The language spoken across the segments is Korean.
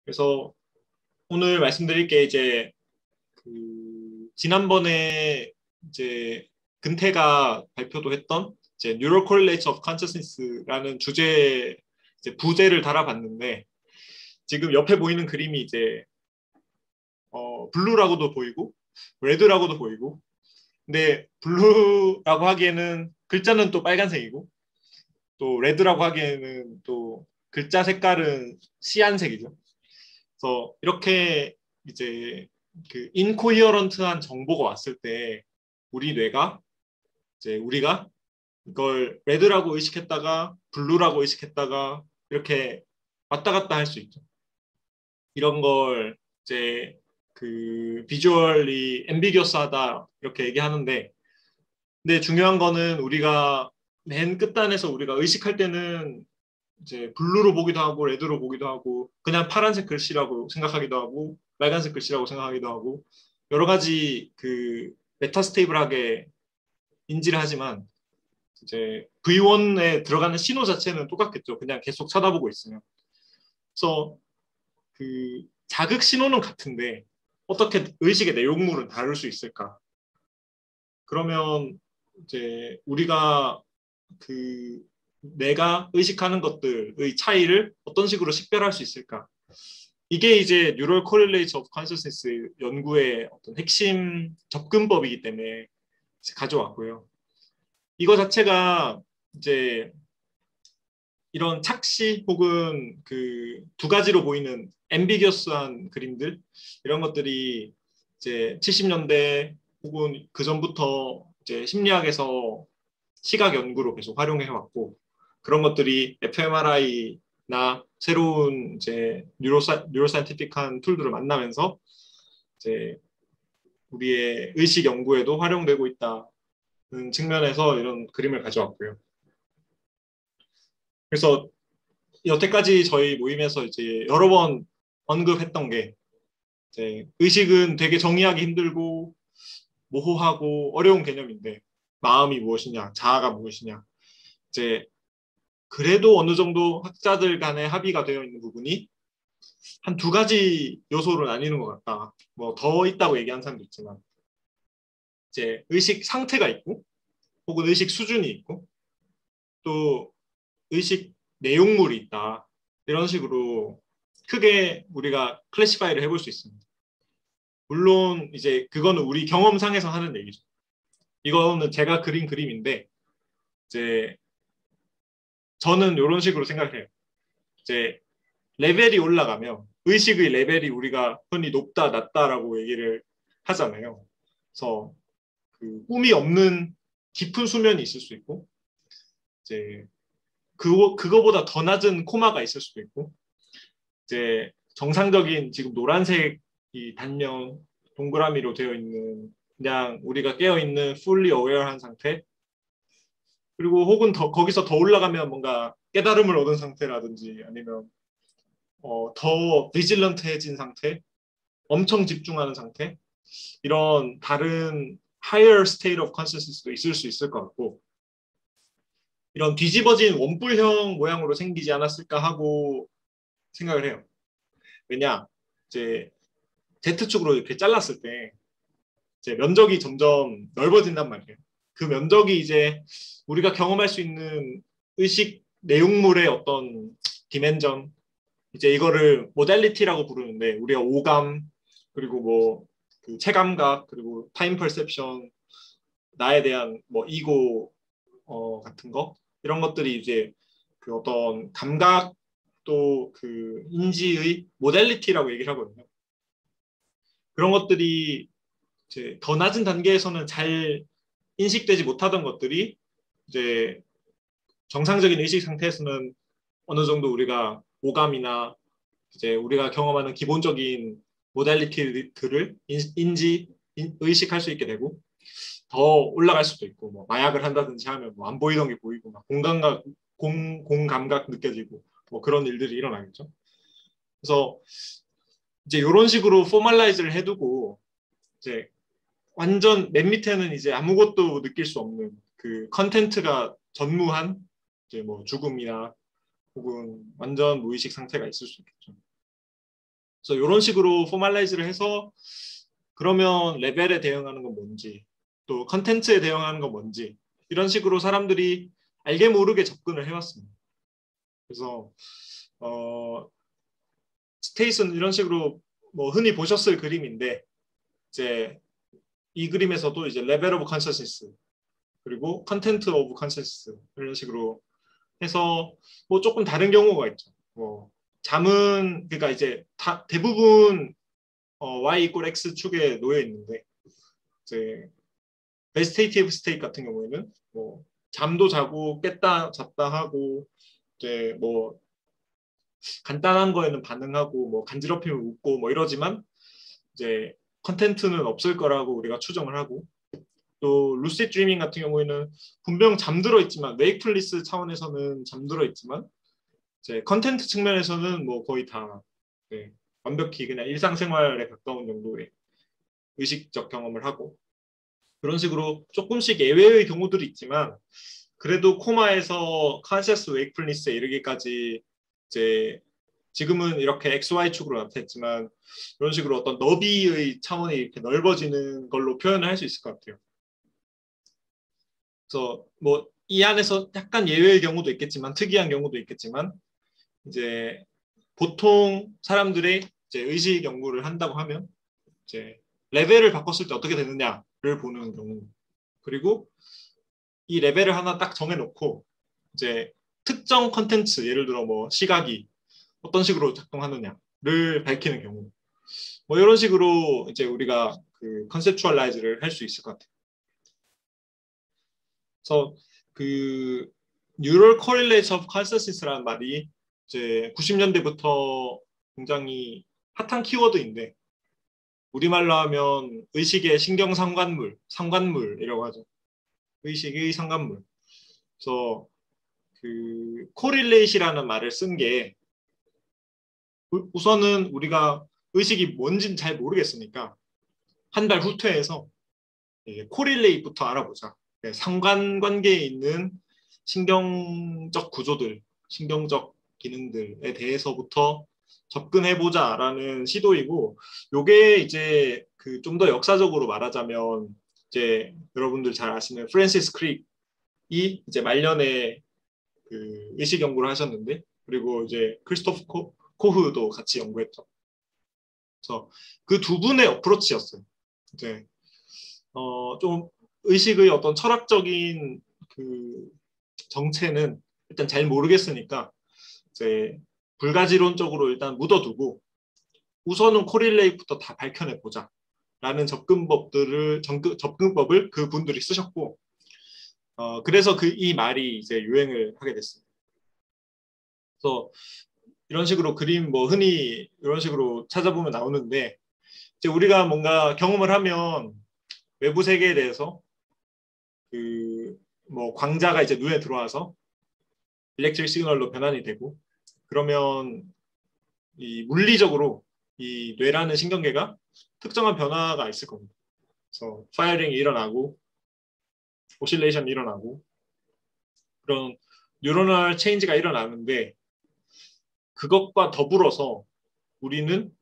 그래서 오늘 말씀드릴 게 이제 지난번에 이제 근태가 발표도 했던 이제 Neural Correlates of Consciousness라는 주제 이제 부제를 달아봤는데 지금 옆에 보이는 그림이 이제 블루라고도 보이고 레드라고도 보이고 근데 블루라고 하기에는 글자는 또 빨간색이고 또 레드라고 하기에는 또 글자 색깔은 시안색이죠. 그래서 이렇게 이제 그 인코히어런트한 정보가 왔을 때 우리 뇌가 이제 우리가 이걸 레드라고 의식했다가 블루라고 의식했다가 이렇게 왔다 갔다 할 수 있죠. 이런 걸 이제 그 비주얼리 앰비겨스하다 이렇게 얘기하는데 근데 중요한 거는 우리가 맨 끝단에서 우리가 의식할 때는 이제 블루로 보기도 하고 레드로 보기도 하고 그냥 파란색 글씨라고 생각하기도 하고 빨간색 글씨라고 생각하기도 하고 여러 가지 그 메타스테이블하게 인지를 하지만 이제 V1에 들어가는 신호 자체는 똑같겠죠. 그냥 계속 쳐다보고 있으면. 그래서 그 자극 신호는 같은데 어떻게 의식의 내용물은 다를 수 있을까? 그러면 이제 우리가 그 내가 의식하는 것들의 차이를 어떤 식으로 식별할 수 있을까? 이게 이제 Neural Correlates of Consciousness 연구의 어떤 핵심 접근법이기 때문에 가져왔고요. 이거 자체가 이제 이런 착시 혹은 그 두 가지로 보이는 앰비겨스한 그림들 이런 것들이 이제 70년대 혹은 그 전부터 이제 심리학에서 시각 연구로 계속 활용해 왔고 그런 것들이 fMRI나 새로운 이제 뉴로사이언티픽한 툴들을 만나면서 이제 우리의 의식 연구에도 활용되고 있다는 측면에서 이런 그림을 가져왔고요. 그래서 여태까지 저희 모임에서 이제 여러 번 언급했던 게 이제 의식은 되게 정의하기 힘들고 모호하고 어려운 개념인데 마음이 무엇이냐, 자아가 무엇이냐. 이제 그래도 어느 정도 학자들 간의 합의가 되어 있는 부분이 한 두 가지 요소로 나뉘는 것 같다. 뭐 더 있다고 얘기한 사람도 있지만 이제 의식 상태가 있고 혹은 의식 수준이 있고 또 의식 내용물이 있다. 이런 식으로 크게 우리가 클래시파이를 해볼 수 있습니다. 물론 이제 그거는 우리 경험상에서 하는 얘기죠. 이거는 제가 그린 그림인데 이제 저는 이런 식으로 생각해요. 이제 레벨이 올라가면 의식의 레벨이 우리가 흔히 높다 낮다라고 얘기를 하잖아요. 그래서 그 꿈이 없는 깊은 수면이 있을 수 있고 이제 그거보다 더 낮은 코마가 있을 수도 있고 이제 정상적인 지금 노란색 이 단면 동그라미로 되어 있는 그냥 우리가 깨어 있는 fully aware한 상태 그리고 혹은 거기서 더 올라가면 뭔가 깨달음을 얻은 상태라든지 아니면 더 비질런트해진 상태, 엄청 집중하는 상태 이런 다른 higher state of consciousness도 있을 수 있을 것 같고 이런 뒤집어진 원뿔형 모양으로 생기지 않았을까 하고 생각을 해요. 왜냐 이제 Z축으로 이렇게 잘랐을 때 이제 면적이 점점 넓어진단 말이에요. 그 면적이 이제 우리가 경험할 수 있는 의식 내용물의 어떤 디멘전 이제 이거를 모델리티라고 부르는데 우리가 오감 그리고 뭐그 체감각 그리고 타임 퍼셉션 나에 대한 뭐 이고 같은 거 이런 것들이 이제 그 어떤 감각 또 그 인지의 모델리티라고 얘기를 하거든요. 그런 것들이 이제 더 낮은 단계에서는 잘 인식되지 못하던 것들이 이제 정상적인 의식 상태에서는 어느 정도 우리가 오감이나 이제 우리가 경험하는 기본적인 모달리티들을 의식할 수 있게 되고 더 올라갈 수도 있고 뭐 마약을 한다든지 하면 뭐 안 보이던 게 보이고 막 공감각 느껴지고 뭐 그런 일들이 일어나겠죠. 그래서 이제 이런 식으로 포멀라이즈를 해두고 이제 완전 맨 밑에는 이제 아무것도 느낄 수 없는 그 컨텐츠가 전무한 이제 뭐 죽음이나 혹은 완전 무의식 상태가 있을 수 있겠죠. 그래서 이런 식으로 포멀라이즈를 해서 그러면 레벨에 대응하는 건 뭔지 또 컨텐츠에 대응하는 건 뭔지 이런 식으로 사람들이 알게 모르게 접근을 해왔습니다. 그래서 스테이스는 이런 식으로 뭐 흔히 보셨을 그림인데 이제 이 그림에서도 이제 레벨 오브 컨셔스니스 그리고 컨텐트 오브 컨셔스니스 이런 식으로 해서 뭐 조금 다른 경우가 있죠. 뭐 잠은 그러니까 이제 대부분 y 이퀄 x 축에 놓여 있는데 이제 베지테이티브 스테이트 같은 경우에는 뭐 잠도 자고 깼다 잤다 하고 이제 뭐 간단한 거에는 반응하고 뭐 간지럽히면 웃고 뭐 이러지만 이제 컨텐츠는 없을 거라고 우리가 추정을 하고 또 루시드 드리밍 같은 경우에는 분명 잠들어 있지만 웨이크풀리스 차원에서는 잠들어 있지만 이제 컨텐츠 측면에서는 뭐 거의 다 네, 완벽히 그냥 일상생활에 가까운 정도의 의식적 경험을 하고 그런 식으로 조금씩 예외의 경우들이 있지만 그래도 코마에서 컨셔스 웨이크풀리스에 이르기까지 이제 지금은 이렇게 XY축으로 나타냈지만 이런 식으로 어떤 너비의 차원이 이렇게 넓어지는 걸로 표현을 할 수 있을 것 같아요. 그래서 뭐 이 안에서 약간 예외의 경우도 있겠지만 특이한 경우도 있겠지만 이제 보통 사람들의 이제 의식 연구를 한다고 하면 이제 레벨을 바꿨을 때 어떻게 되느냐를 보는 경우 그리고 이 레벨을 하나 딱 정해놓고 이제 특정 컨텐츠 예를 들어 뭐 시각이 어떤 식으로 작동하느냐를 밝히는 경우 뭐 이런 식으로 이제 우리가 그 컨셉추얼라이즈를 할 수 있을 것 같아요. 그래서 그 Neural Correlates of Consciousness라는 말이 이제 90년대부터 굉장히 핫한 키워드인데 우리말로 하면 의식의 신경상관물, 상관물이라고 하죠. 의식의 상관물. 그래서 그 correlate이라는 말을 쓴 게 우선은 우리가 의식이 뭔지는 잘 모르겠으니까 한 발 후퇴해서 코릴레이트부터 알아보자. 상관관계에 있는 신경적 구조들, 신경적 기능들에 대해서부터 접근해보자라는 시도이고, 요게 이제 그 좀 더 역사적으로 말하자면 이제 여러분들 잘 아시는 프랜시스 크릭이 이제 말년에 그 의식 연구를 하셨는데, 그리고 이제 크리스토프 코흐도 같이 연구했죠. 그래서 그 두 분의 어프로치였어요. 이제 좀 의식의 어떤 철학적인 그 정체는 일단 잘 모르겠으니까 이제 불가지론적으로 일단 묻어두고 우선은 코릴레이트부터 다 밝혀내 보자 라는 접근법을 그 분들이 쓰셨고 그래서 이 말이 이제 유행을 하게 됐습니다. 그래서 이런 식으로 그림 뭐 흔히 이런 식으로 찾아보면 나오는데 이제 우리가 뭔가 경험을 하면 외부 세계에 대해서 그 뭐 광자가 이제 눈에 들어와서 일렉트릭 시그널로 변환이 되고 그러면 이 물리적으로 이 뇌라는 신경계가 특정한 변화가 있을 겁니다. 그래서 파이어링이 일어나고 오실레이션이 일어나고 그런 뉴로널 체인지가 일어나는데 그것과 더불어서 우리는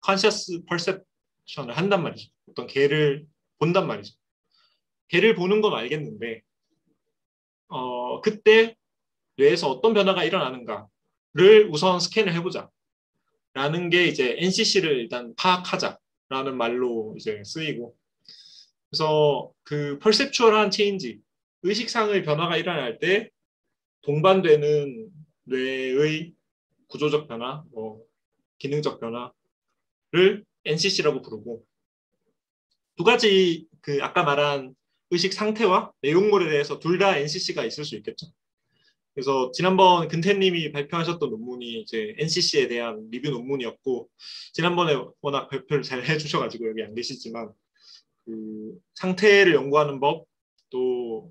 컨셔스 퍼셉션을 한단 말이죠. 어떤 개를 본단 말이죠. 개를 보는 건 알겠는데 그때 뇌에서 어떤 변화가 일어나는가를 우선 스캔을 해보자. 라는 게 이제 NCC를 일단 파악하자라는 말로 이제 쓰이고 그래서 그 퍼셉추얼한 체인지, 의식상의 변화가 일어날 때 동반되는 뇌의 구조적 변화, 뭐 기능적 변화를 NCC라고 부르고 두 가지 그 아까 말한 의식 상태와 내용물에 대해서 둘 다 NCC가 있을 수 있겠죠. 그래서 지난번 근태님이 발표하셨던 논문이 이제 NCC에 대한 리뷰 논문이었고 지난번에 워낙 발표를 잘 해주셔가지고 여기 안 계시지만 그 상태를 연구하는 법, 또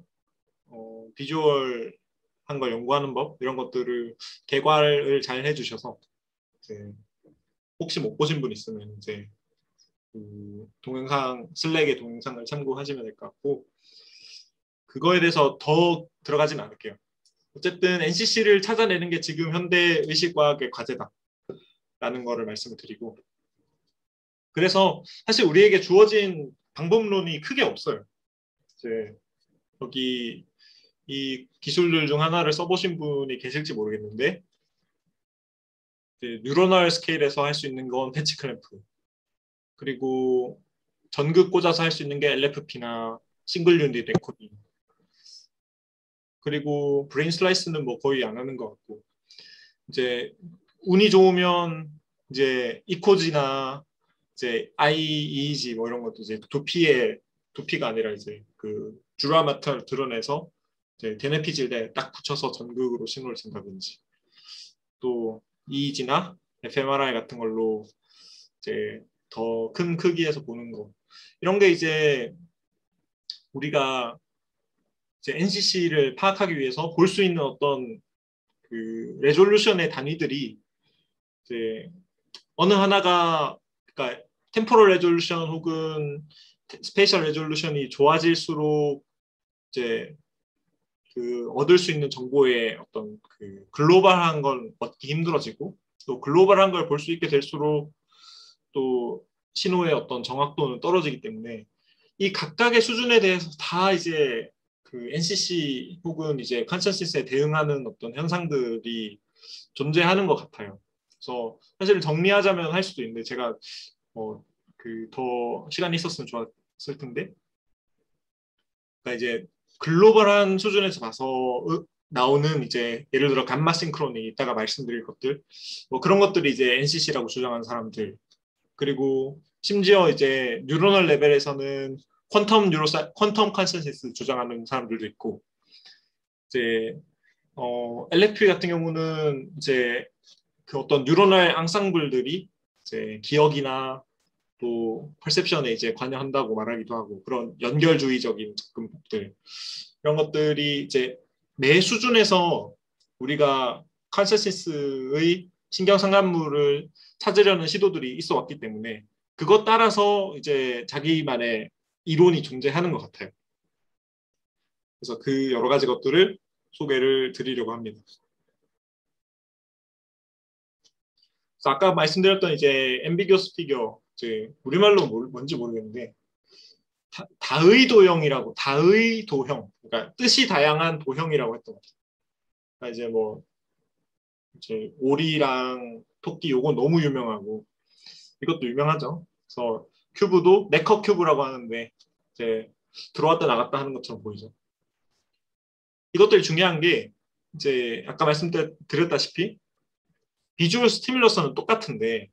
비주얼한 걸 연구하는 법 이런 것들을 개괄을 잘 해주셔서 이제 혹시 못 보신 분 있으면 이제 그 동영상 슬랙의 동영상을 참고하시면 될 것 같고 그거에 대해서 더 들어가진 않을게요. 어쨌든 NCC를 찾아내는 게 지금 현대 의식과학의 과제다. 라는 거를 말씀을 드리고, 그래서 사실 우리에게 주어진 방법론이 크게 없어요. 이제 여기 이 기술들 중 하나를 써보신 분이 계실지 모르겠는데, 뉴러널 스케일에서 할 수 있는 건 패치 클램프, 그리고 전극 꽂아서 할 수 있는 게 LFP나 싱글 유닛 엔코딩, 그리고 브레인 슬라이스는 뭐 거의 안 하는 것 같고, 이제 운이 좋으면 이제 이코지나 이제 IEG 뭐 이런 것도 이제 두피가 아니라 이제 그 주라마타를 드러내서 이제 데네피질에 딱 붙여서 전극으로 신호를 준다든지, 또 EEG나 fMRI 같은 걸로 이제 더 큰 크기에서 보는 거, 이런 게 이제 우리가 이제 NCC를 파악하기 위해서 볼 수 있는 어떤 그 레졸루션의 단위들이 이제 어느 하나가, 그러니까 템포럴 레졸루션 혹은 스페이셜 레졸루션이 좋아질수록 이제 그 얻을 수 있는 정보의 어떤 그 글로벌한 걸 얻기 힘들어지고, 또 글로벌한 걸 볼 수 있게 될수록 또 신호의 어떤 정확도는 떨어지기 때문에 이 각각의 수준에 대해서 다 이제 그 NCC 혹은 이제 컨센서스에 대응하는 어떤 현상들이 존재하는 것 같아요. 그래서 사실 정리하자면 할 수도 있는데, 제가 그 더 시간이 있었으면 좋았을 텐데, 그러니까 이제 글로벌한 수준에서 봐서 나오는 이제 예를 들어 감마 싱크론이 이따가 말씀드릴 것들, 뭐 그런 것들이 이제 NCC라고 주장하는 사람들, 그리고 심지어 이제 뉴로널 레벨에서는 퀀텀 컨센서스 주장하는 사람들도 있고, 이제 LFP 같은 경우는 이제 그 어떤 뉴로널 앙상블들이 이제 기억이나 또 퍼셉션에 이제 관여한다고 말하기도 하고, 그런 연결주의적인 접근법들, 이런 것들이 이제 매 수준에서 우리가 컨센서스의 신경 상간물을 찾으려는 시도들이 있어 왔기 때문에 그것 따라서 이제 자기만의 이론이 존재하는 것 같아요. 그래서 그 여러 가지 것들을 소개를 드리려고 합니다. 그래서 아까 말씀드렸던 이제 ambiguous figure, 이제 우리말로 뭔지 모르겠는데 다의 도형이라고, 다의 도형, 그러니까 뜻이 다양한 도형이라고 했던 것 같아요. 그러니까 이제 뭐 이제 오리랑 토끼, 요건 너무 유명하고, 이것도 유명하죠. 그래서 큐브도 네커 큐브라고 하는데 이제 들어왔다 나갔다 하는 것처럼 보이죠. 이것들이 중요한 게 이제 아까 말씀드렸다시피 비주얼 스티뮬러스는 똑같은데,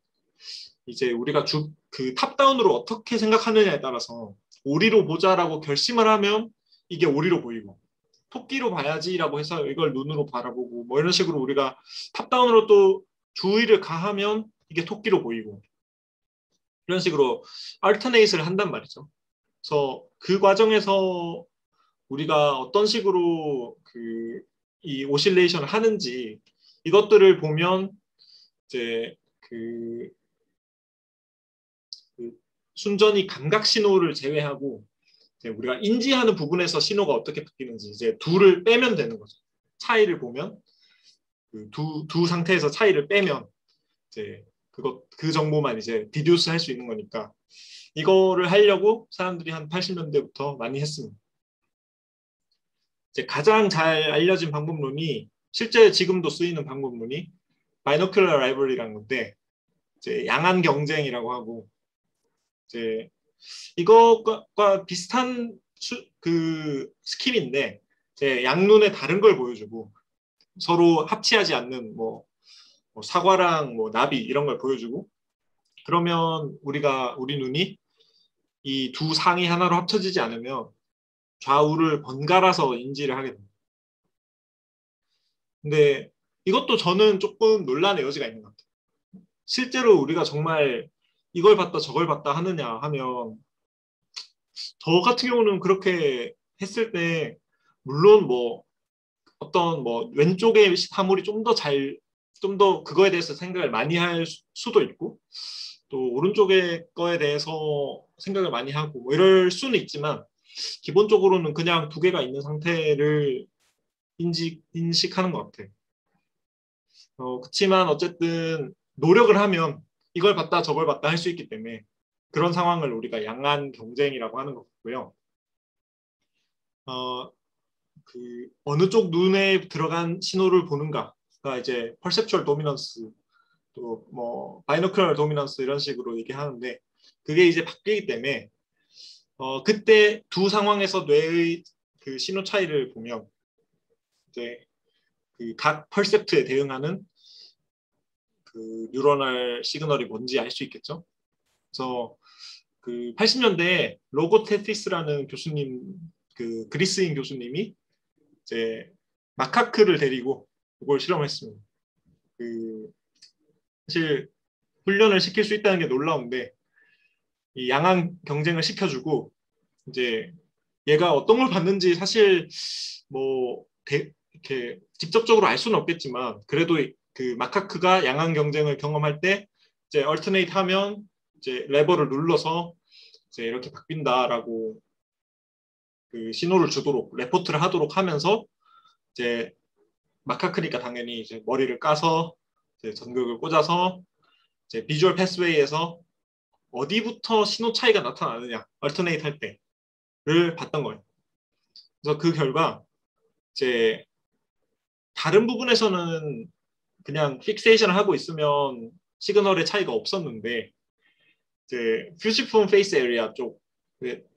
이제 우리가 그 탑다운으로 어떻게 생각하느냐에 따라서 오리로 보자라고 결심을 하면 이게 오리로 보이고, 토끼로 봐야지라고 해서 이걸 눈으로 바라보고, 뭐 이런 식으로 우리가 탑다운으로 또 주의를 가하면 이게 토끼로 보이고, 이런 식으로 알터네이트를 한단 말이죠. 그래서 그 과정에서 우리가 어떤 식으로 이 오실레이션을 하는지, 이것들을 보면 이제 그 순전히 감각 신호를 제외하고 이제 우리가 인지하는 부분에서 신호가 어떻게 바뀌는지 이제 둘을 빼면 되는 거죠. 차이를 보면 두 상태에서 차이를 빼면 이제 그 정보만 이제 디듀스 할 수 있는 거니까, 이거를 하려고 사람들이 한 80년대부터 많이 했습니다. 이제 가장 잘 알려진 방법론이, 실제 지금도 쓰이는 방법론이 바이노큘러 라이벌리라는 건데, 이제 양안 경쟁이라고 하고, 이제 이것과 비슷한 그 스킬인데 이제 양눈에 다른 걸 보여주고, 서로 합치하지 않는 뭐 사과랑 뭐 나비 이런 걸 보여주고, 그러면 우리 눈이 이 두 상이 하나로 합쳐지지 않으면 좌우를 번갈아서 인지를 하게 됩니다. 근데 이것도 저는 조금 논란의 여지가 있는 것 같아요. 실제로 우리가 정말 이걸 봤다 저걸 봤다 하느냐 하면, 저 같은 경우는 그렇게 했을 때 물론 뭐 어떤 뭐 왼쪽의 사물이 좀 더 그거에 대해서 생각을 많이 할 수도 있고, 또 오른쪽의 거에 대해서 생각을 많이 하고 뭐 이럴 수는 있지만, 기본적으로는 그냥 두 개가 있는 상태를 인식하는 것 같아요. 그렇지만 어쨌든 노력을 하면 이걸 봤다 저걸 봤다 할 수 있기 때문에 그런 상황을 우리가 양안 경쟁이라고 하는 거고요. 어느 쪽 눈에 들어간 신호를 보는가가 이제 perceptual dominance 또 뭐 binocular dominance 이런 식으로 얘기하는데 그게 이제 바뀌기 때문에 그때 두 상황에서 뇌의 그 신호 차이를 보면 이제 그 각 퍼셉트에 대응하는 그 뉴러널 시그널이 뭔지 알 수 있겠죠. 그래서 그 80년대에 로고테티스라는 교수님, 그 그리스인 교수님이 이제 마카크를 데리고 그걸 실험했습니다. 그 사실 훈련을 시킬 수 있다는 게 놀라운데 이 양안 경쟁을 시켜주고 이제 얘가 어떤 걸 봤는지 사실 뭐 이렇게 직접적으로 알 수는 없겠지만 그래도 그 마카크가 양안 경쟁을 경험할 때 이제 얼터네이트 하면 이제 레버를 눌러서 이제 이렇게 바뀐다라고 그 신호를 주도록 레포트를 하도록 하면서 이제 마카크니까 당연히 이제 머리를 까서 이제 전극을 꽂아서 이제 비주얼 패스웨이에서 어디부터 신호 차이가 나타나느냐 얼터네이트 할 때를 봤던 거예요. 그래서 그 결과 이제 다른 부분에서는 그냥 픽세이션을 하고 있으면 시그널의 차이가 없었는데 이제 퓨지폰 페이스 에리아 쪽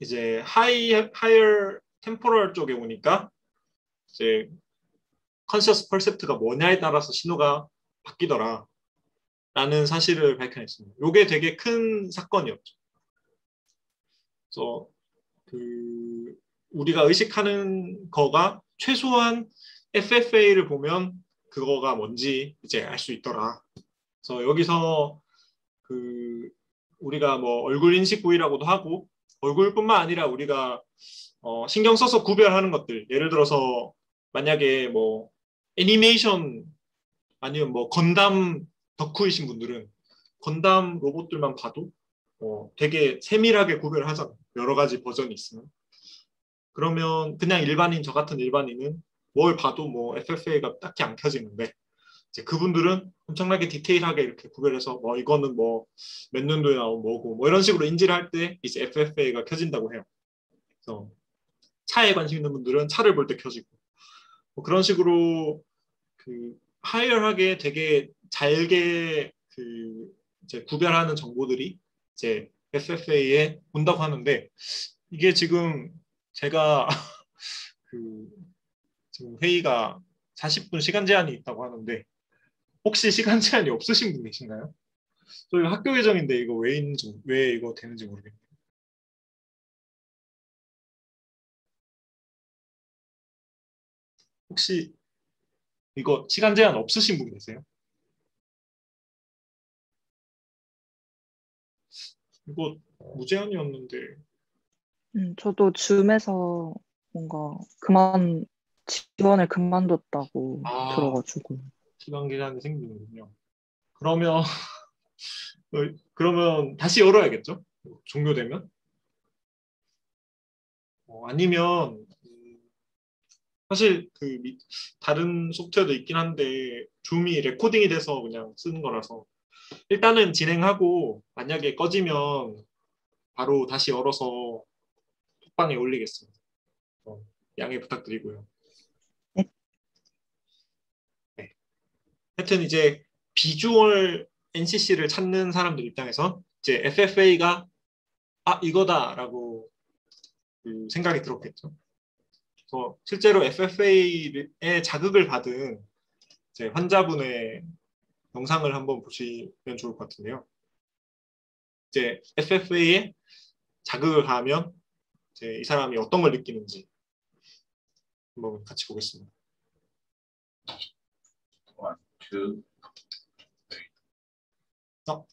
이제 하이어 템포럴 쪽에 오니까 이제 컨셔스 퍼셉트가 뭐냐에 따라서 신호가 바뀌더라 라는 사실을 밝혀냈습니다. 이게 되게 큰 사건이었죠. 그래서 그 우리가 의식하는 거가 최소한 FFA를 보면 그거가 뭔지 이제 알 수 있더라. 그래서 여기서 그 우리가 뭐 얼굴 인식 부위라고도 하고 얼굴뿐만 아니라 우리가 신경 써서 구별하는 것들 예를 들어서 만약에 뭐 애니메이션 아니면 뭐 건담 덕후이신 분들은 건담 로봇들만 봐도 되게 세밀하게 구별을 하잖아요. 여러 가지 버전이 있으면. 그러면 그냥 일반인 저 같은 일반인은 뭘 봐도 뭐 FFA가 딱히 안 켜지는데 이제 그분들은 엄청나게 디테일하게 이렇게 구별해서 뭐 이거는 뭐 몇 년도에 나온 뭐고 뭐 이런 식으로 인지를 할 때 이제 FFA가 켜진다고 해요. 그래서 차에 관심 있는 분들은 차를 볼 때 켜지고 뭐 그런 식으로 그 하이어하게 되게 잘게 그 이제 구별하는 정보들이 이제 FFA에 온다고 하는데 이게 지금 제가 그 지금 회의가 40분 시간 제한이 있다고 하는데 혹시 시간 제한이 없으신 분 계신가요? 저희 학교 예정인데 이거 왜 있는지 왜 이거 되는지 모르겠네요. 혹시 이거 시간 제한 없으신 분 계세요? 이거 무제한이었는데 저도 줌에서 뭔가 지원을 그만뒀다고 아 들어가지고. 시간 제한이 생기는군요. 그러면 그러면 다시 열어야겠죠? 종료되면? 아니면 사실 그 다른 소프트웨어도 있긴 한데 줌이 레코딩이 돼서 그냥 쓰는 거라서 일단은 진행하고 만약에 꺼지면 바로 다시 열어서 톡방에 올리겠습니다. 양해 부탁드리고요. 네. 네. 하여튼 이제 비주얼 NCC를 찾는 사람들 입장에서 이제 FFA가 이거다라고 그 생각이 들었겠죠. 그래서 실제로 FFA에 자극을 받은 이제 환자분의 영상을 한번 보시면 좋을 것 같은데요. 이제 FFA에 자극을 가하면 이제 이 사람이 어떤 걸 느끼는지 한번 같이 보겠습니다. 1, 2, 3. 어?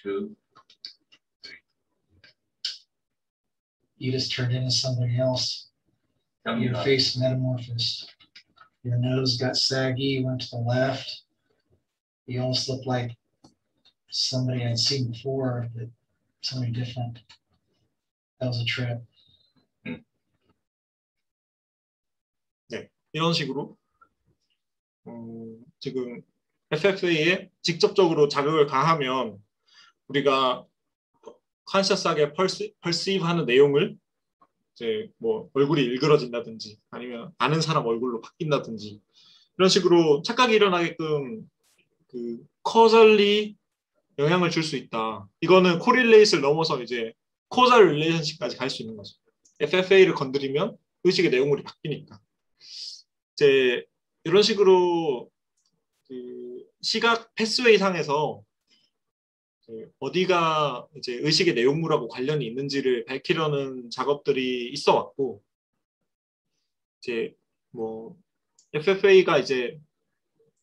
1, 2. You just turned into somebody else. Your face metamorphosed. Your nose got saggy, went to the left. You almost looked like somebody I'd seen before, but somebody different. That was a trip. 네, 이런 식으로 지금 FFA에 직접적으로 자극을 가하면 우리가 컨셔스하게 perceive하는 내용을 이제 뭐 얼굴이 일그러진다든지 아니면 아는 사람 얼굴로 바뀐다든지 이런 식으로 착각이 일어나게끔 그 커널리 영향을 줄 수 있다. 이거는 코릴레이트를 넘어서 이제 코잘 릴레이션십까지 갈 수 있는 거죠. FFA를 건드리면 의식의 내용물이 바뀌니까. 이제 이런 식으로 그 시각 패스웨이 상에서 어디가 이제 의식의 내용물하고 관련이 있는지를 밝히려는 작업들이 있어 왔고, 이제 뭐 FFA가 이제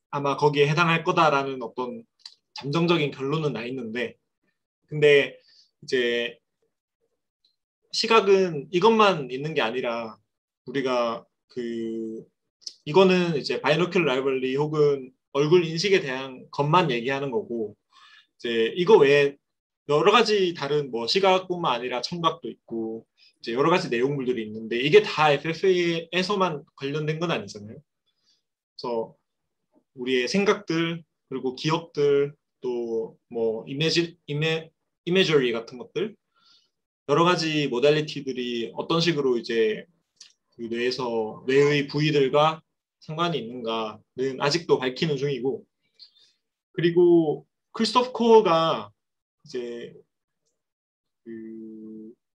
아마 거기에 해당할 거다라는 어떤 잠정적인 결론은 나 있는데, 근데 이제 시각은 이것만 있는 게 아니라 우리가 이거는 이제 바이노큘러 라이벌리 혹은 얼굴 인식에 대한 것만 얘기하는 거고, 이제 이거 외에 여러 가지 다른 뭐 시각뿐만 아니라 청각도 있고 이제 여러 가지 내용물들이 있는데 이게 다 FFA에서만 관련된 건 아니잖아요. 그래서 우리의 생각들 그리고 기억들 또 뭐 이미저리 같은 것들 여러 가지 모달리티들이 어떤 식으로 이제 그 뇌의 부위들과 상관이 있는가는 아직도 밝히는 중이고, 그리고 크리스토프 코어가 이제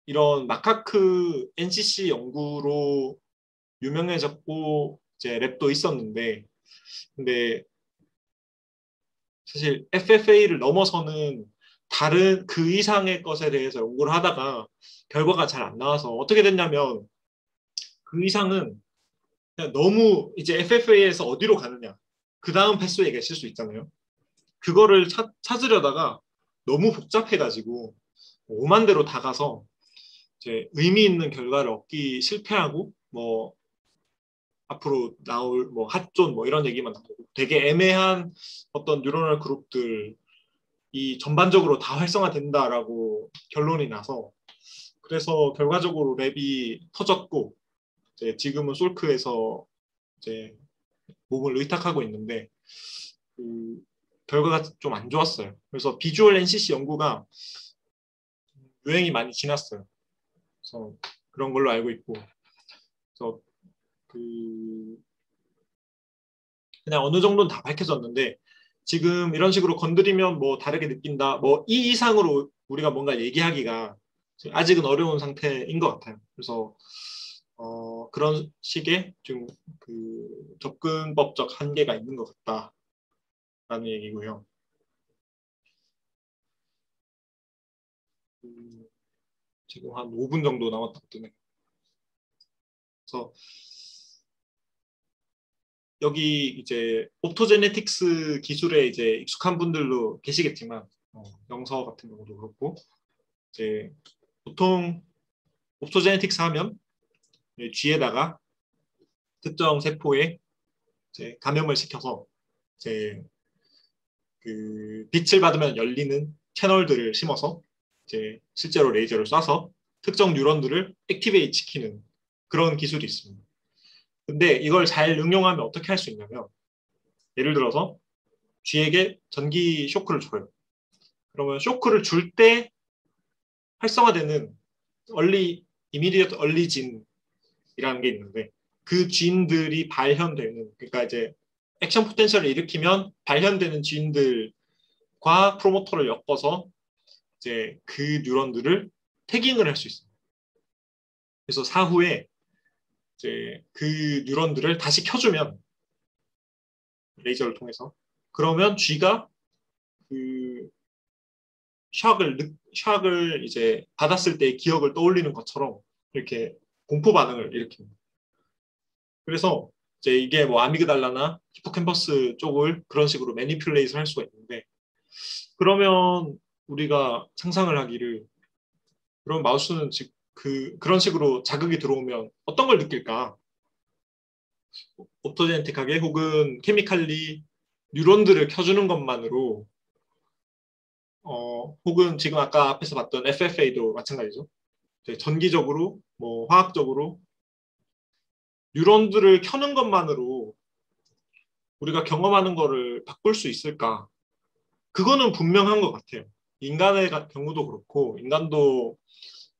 이런 마카크 NCC 연구로 유명해졌고 이제 랩도 있었는데, 근데 사실 FFA를 넘어서는 다른 그 이상의 것에 대해서 연구를 하다가 결과가 잘 안 나와서 어떻게 됐냐면, 그 이상은 그냥 너무 이제 FFA에서 어디로 가느냐 그 다음 패스웨이가 있을 수 있잖아요. 그거를 찾으려다가 너무 복잡해가지고 오만 대로 다 가서 이제 의미 있는 결과를 얻기 실패하고 뭐 앞으로 나올 뭐 핫존 뭐 이런 얘기만 나오고 되게 애매한 어떤 뉴러널 그룹들이 전반적으로 다 활성화된다라고 결론이 나서, 그래서 결과적으로 랩이 터졌고 이제 지금은 솔크에서 이제 몸을 의탁하고 있는데 결과가 좀 안 좋았어요. 그래서 비주얼 NCC 연구가 유행이 많이 지났어요. 그래서 그런 걸로 알고 있고, 그래서 그냥 어느 정도는 다 밝혀졌는데 지금 이런 식으로 건드리면 뭐 다르게 느낀다, 뭐 이 이상으로 우리가 뭔가 얘기하기가 아직은 어려운 상태인 것 같아요. 그래서 그런 식의 좀 접근법적 한계가 있는 것 같다라는 얘기고요. 지금 한 5분 정도 남았거든요. 그래서 여기 이제 옵토제네틱스 기술에 이제 익숙한 분들도 계시겠지만 영서 같은 경우도 그렇고 이제 보통 옵토제네틱스 하면 쥐에다가 특정 세포에 이제 감염을 시켜서 이제 빛을 받으면 열리는 채널들을 심어서 이제 실제로 레이저를 쏴서 특정 뉴런들을 액티베이트 시키는 그런 기술이 있습니다. 근데 이걸 잘 응용하면 어떻게 할 수 있냐면, 예를 들어서 쥐에게 전기 쇼크를 줘요. 그러면 쇼크를 줄 때 활성화되는 이미디어트 얼리 진이라는 게 있는데, 그 진들이 발현되는, 그러니까 이제 액션 포텐셜을 일으키면 발현되는 진들과 프로모터를 엮어서 이제 그 뉴런들을 태깅을 할 수 있어요. 그래서 사후에 이제 그 뉴런들을 다시 켜주면 레이저를 통해서, 그러면 쥐가 그 샥을 이제 받았을 때의 기억을 떠올리는 것처럼 이렇게 공포 반응을 일으킵니다. 그래서 이제 이게 뭐 아미그달라나 히포캠퍼스 쪽을 그런 식으로 매니퓰레이트 할 수가 있는데, 그러면 우리가 상상을 하기를, 그런 마우스는 즉 그런 식으로 자극이 들어오면 어떤 걸 느낄까? 옵토제네틱하게 혹은 케미칼리 뉴런들을 켜주는 것만으로 혹은 지금 아까 앞에서 봤던 FFA도 마찬가지죠. 전기적으로 뭐 화학적으로 뉴런들을 켜는 것만으로 우리가 경험하는 거를 바꿀 수 있을까? 그거는 분명한 것 같아요. 인간의 경우도 그렇고 인간도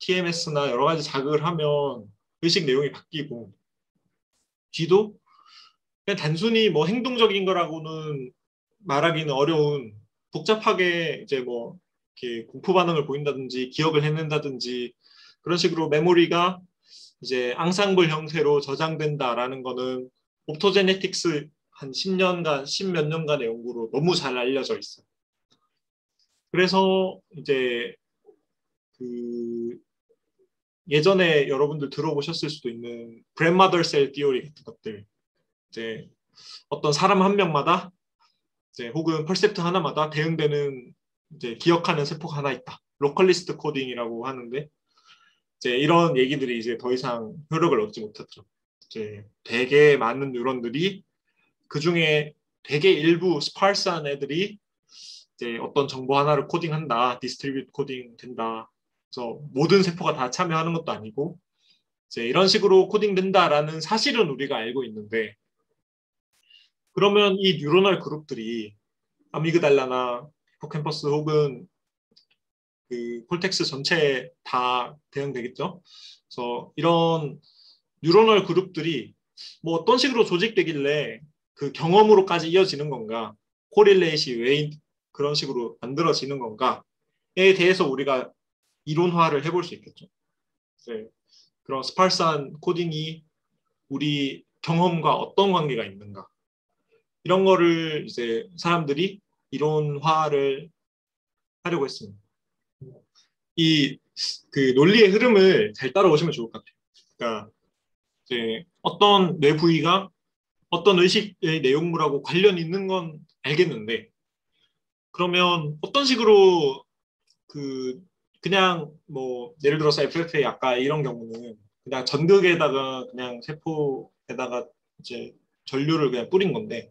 TMS나 여러 가지 자극을 하면 의식 내용이 바뀌고 쥐도 그냥 단순히 뭐 행동적인 거라고는 말하기는 어려운 복잡하게 이제 뭐 이렇게 공포 반응을 보인다든지 기억을 해낸다든지 그런 식으로 메모리가 이제 앙상블 형태로 저장된다라는 거는 옵토제네틱스 한 10년간, 10몇 년간의 연구로 너무 잘 알려져 있어요. 그래서 이제 그 예전에 여러분들 들어보셨을 수도 있는 grandmother cell theory 같은 것들, 이제 어떤 사람 한 명마다 이제 혹은 펄셉트 하나마다 대응되는 이제 기억하는 세포가 하나 있다. 로컬리스트 코딩이라고 하는데 이제 이런 얘기들이 이제 더 이상 효력을 얻지 못했죠. 이제 되게 많은 뉴런들이 그 중에 되게 일부 스파르스한 애들이 이제 어떤 정보 하나를 코딩한다, 디스트리뷰트 코딩 된다. 그래서 모든 세포가 다 참여하는 것도 아니고 이제 이런 식으로 코딩된다라는 사실은 우리가 알고 있는데 그러면 이 뉴로널 그룹들이 아미그달라나 히포캠퍼스 혹은 그 콜텍스 전체에 다 대응되겠죠. 그래서 이런 뉴로널 그룹들이 뭐 어떤 식으로 조직되길래 그 경험으로까지 이어지는 건가, 코릴레이시 왜 그런 식으로 만들어지는 건가에 대해서 우리가 이론화를 해볼 수 있겠죠. 네. 그런 스파르스한 코딩이 우리 경험과 어떤 관계가 있는가 이런 거를 이제 사람들이 이론화를 하려고 했습니다. 이 그 논리의 흐름을 잘 따라오시면 좋을 것 같아요. 그러니까 이제 어떤 뇌 부위가 어떤 의식의 내용물하고 관련 있는 건 알겠는데 그러면 어떤 식으로 그냥 뭐 예를 들어서 FFA 아까 이런 경우는 그냥 전극에다가 그냥 세포에다가 이제 전류를 그냥 뿌린 건데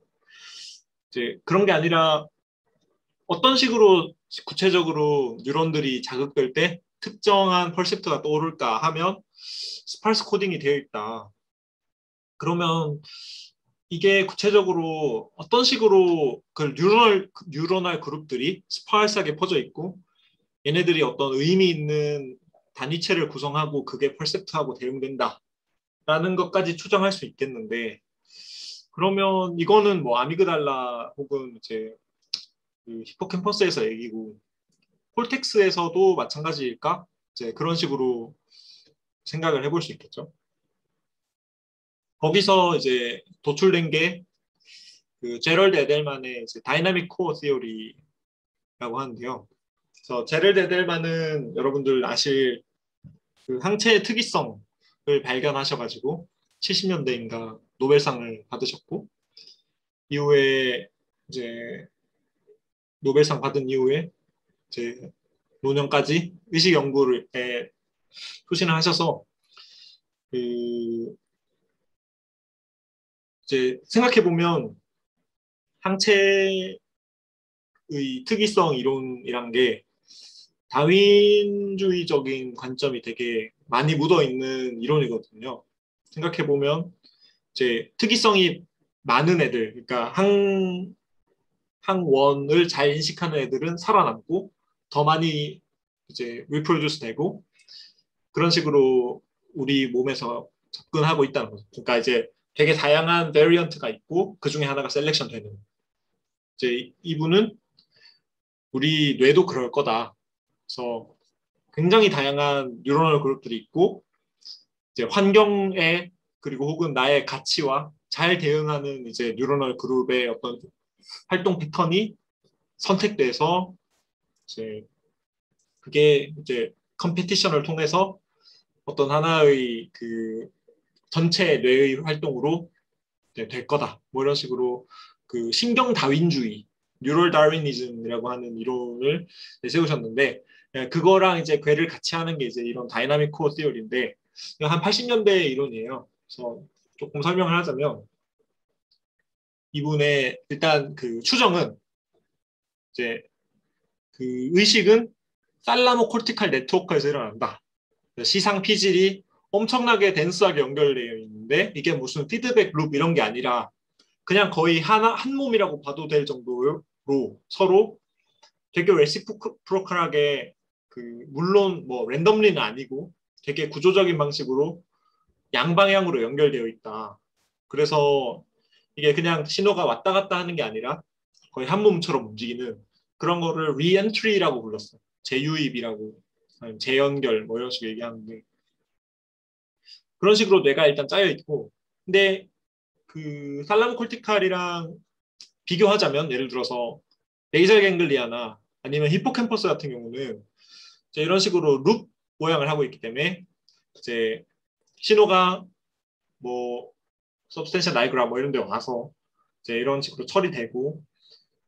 이제 그런 게 아니라 어떤 식으로 구체적으로 뉴런들이 자극될 때 특정한 펄셉트가 떠오를까 하면 스파르스 코딩이 되어 있다. 그러면 이게 구체적으로 어떤 식으로 그 뉴런al 그룹들이 스파르스하게 퍼져 있고 얘네들이 어떤 의미 있는 단위체를 구성하고 그게 펄셉트하고 대응된다. 라는 것까지 추정할 수 있겠는데 그러면 이거는 뭐 아미그달라 혹은 이제 그 히포캠퍼스에서 얘기고 콜텍스에서도 마찬가지일까? 이제 그런 식으로 생각을 해볼 수 있겠죠. 거기서 이제 도출된 게 그 제럴드 에델만의 이제 다이나믹 코어 시어리라고 하는데요. 그래서 제럴드 에델만은 여러분들 아실 그 항체의 특이성을 발견하셔가지고 70년대인가 노벨상을 받으셨고 이후에 이제 노벨상 받은 이후에 이제 노년까지 의식 연구에 소신을 하셔서 그 이제 생각해 보면 항체의 특이성 이론이란 게 다윈주의적인 관점이 되게 많이 묻어 있는 이론이거든요. 생각해 보면 이제 특이성이 많은 애들, 그러니까 항원을 잘 인식하는 애들은 살아남고 더 많이 이제 리프로듀스 되고 그런 식으로 우리 몸에서 접근하고 있다는 거죠. 그러니까 이제 되게 다양한 베리언트가 있고 그 중에 하나가 셀렉션 되는. 이제 이분은 우리 뇌도 그럴 거다. 그래서 굉장히 다양한 뉴런al 그룹들이 있고 이제 환경에 그리고 혹은 나의 가치와 잘 대응하는 이제 뉴런al 그룹의 어떤 활동 패턴이 선택돼서 이제 그게 이제 컴피티션을 통해서 어떤 하나의 그 전체 뇌의 활동으로 될 거다. 뭐 이런 식으로 그 신경 다윈주의, 뉴럴 다윈이즘이라고 하는 이론을 세우셨는데 그거랑 이제 궤를 같이 하는 게 이제 이런 다이나믹 코어 시어리인데 한 80년대의 이론이에요. 그래서 조금 설명을 하자면 이분의 일단 그 추정은 이제 그 의식은 살라모 콜티칼 네트워크에서 일어난다. 시상 피질이 엄청나게 덴스하게 연결되어 있는 있는데 이게 무슨 피드백 룹 이런 게 아니라 그냥 거의 한 몸이라고 봐도 될 정도로 서로 되게 레시프로컬하게 물론 뭐 랜덤리는 아니고 되게 구조적인 방식으로 양방향으로 연결되어 있다. 그래서 이게 그냥 신호가 왔다 갔다 하는 게 아니라 거의 한 몸처럼 움직이는 그런 거를 리엔트리라고 불렀어요. 재유입이라고, 아니면 재연결 뭐 이런 식으로 얘기하는데 그런 식으로 뇌가 일단 짜여 있고, 근데 그 살라모 콜티칼이랑 비교하자면 예를 들어서 베이설 갱글리아나 아니면 히포캠퍼스 같은 경우는 이제 이런 식으로 룹 모양을 하고 있기 때문에 이제 신호가 뭐 서브스텐셜 다이그램 뭐 이런 데 와서 이제 이런 식으로 처리되고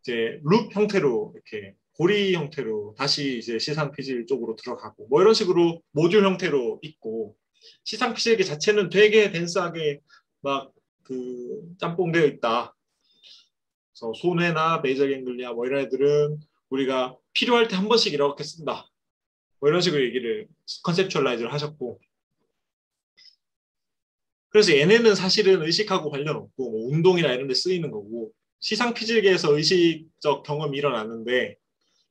이제 룹 형태로 이렇게 고리 형태로 다시 이제 시상 피질 쪽으로 들어가고 뭐 이런 식으로 모듈 형태로 있고, 시상 피질계 자체는 되게 덴스하게 막 짬뽕되어 있다. 그래서 손해나 베이설 갱글리아 뭐 이런 애들은 우리가 필요할 때 한 번씩 이렇게 쓴다. 뭐 이런 식으로 얘기를 컨셉츄얼라이즈를 하셨고, 그래서 얘네는 사실은 의식하고 관련 없고 뭐 운동이나 이런 데 쓰이는 거고, 시상 피질계에서 의식적 경험이 일어나는데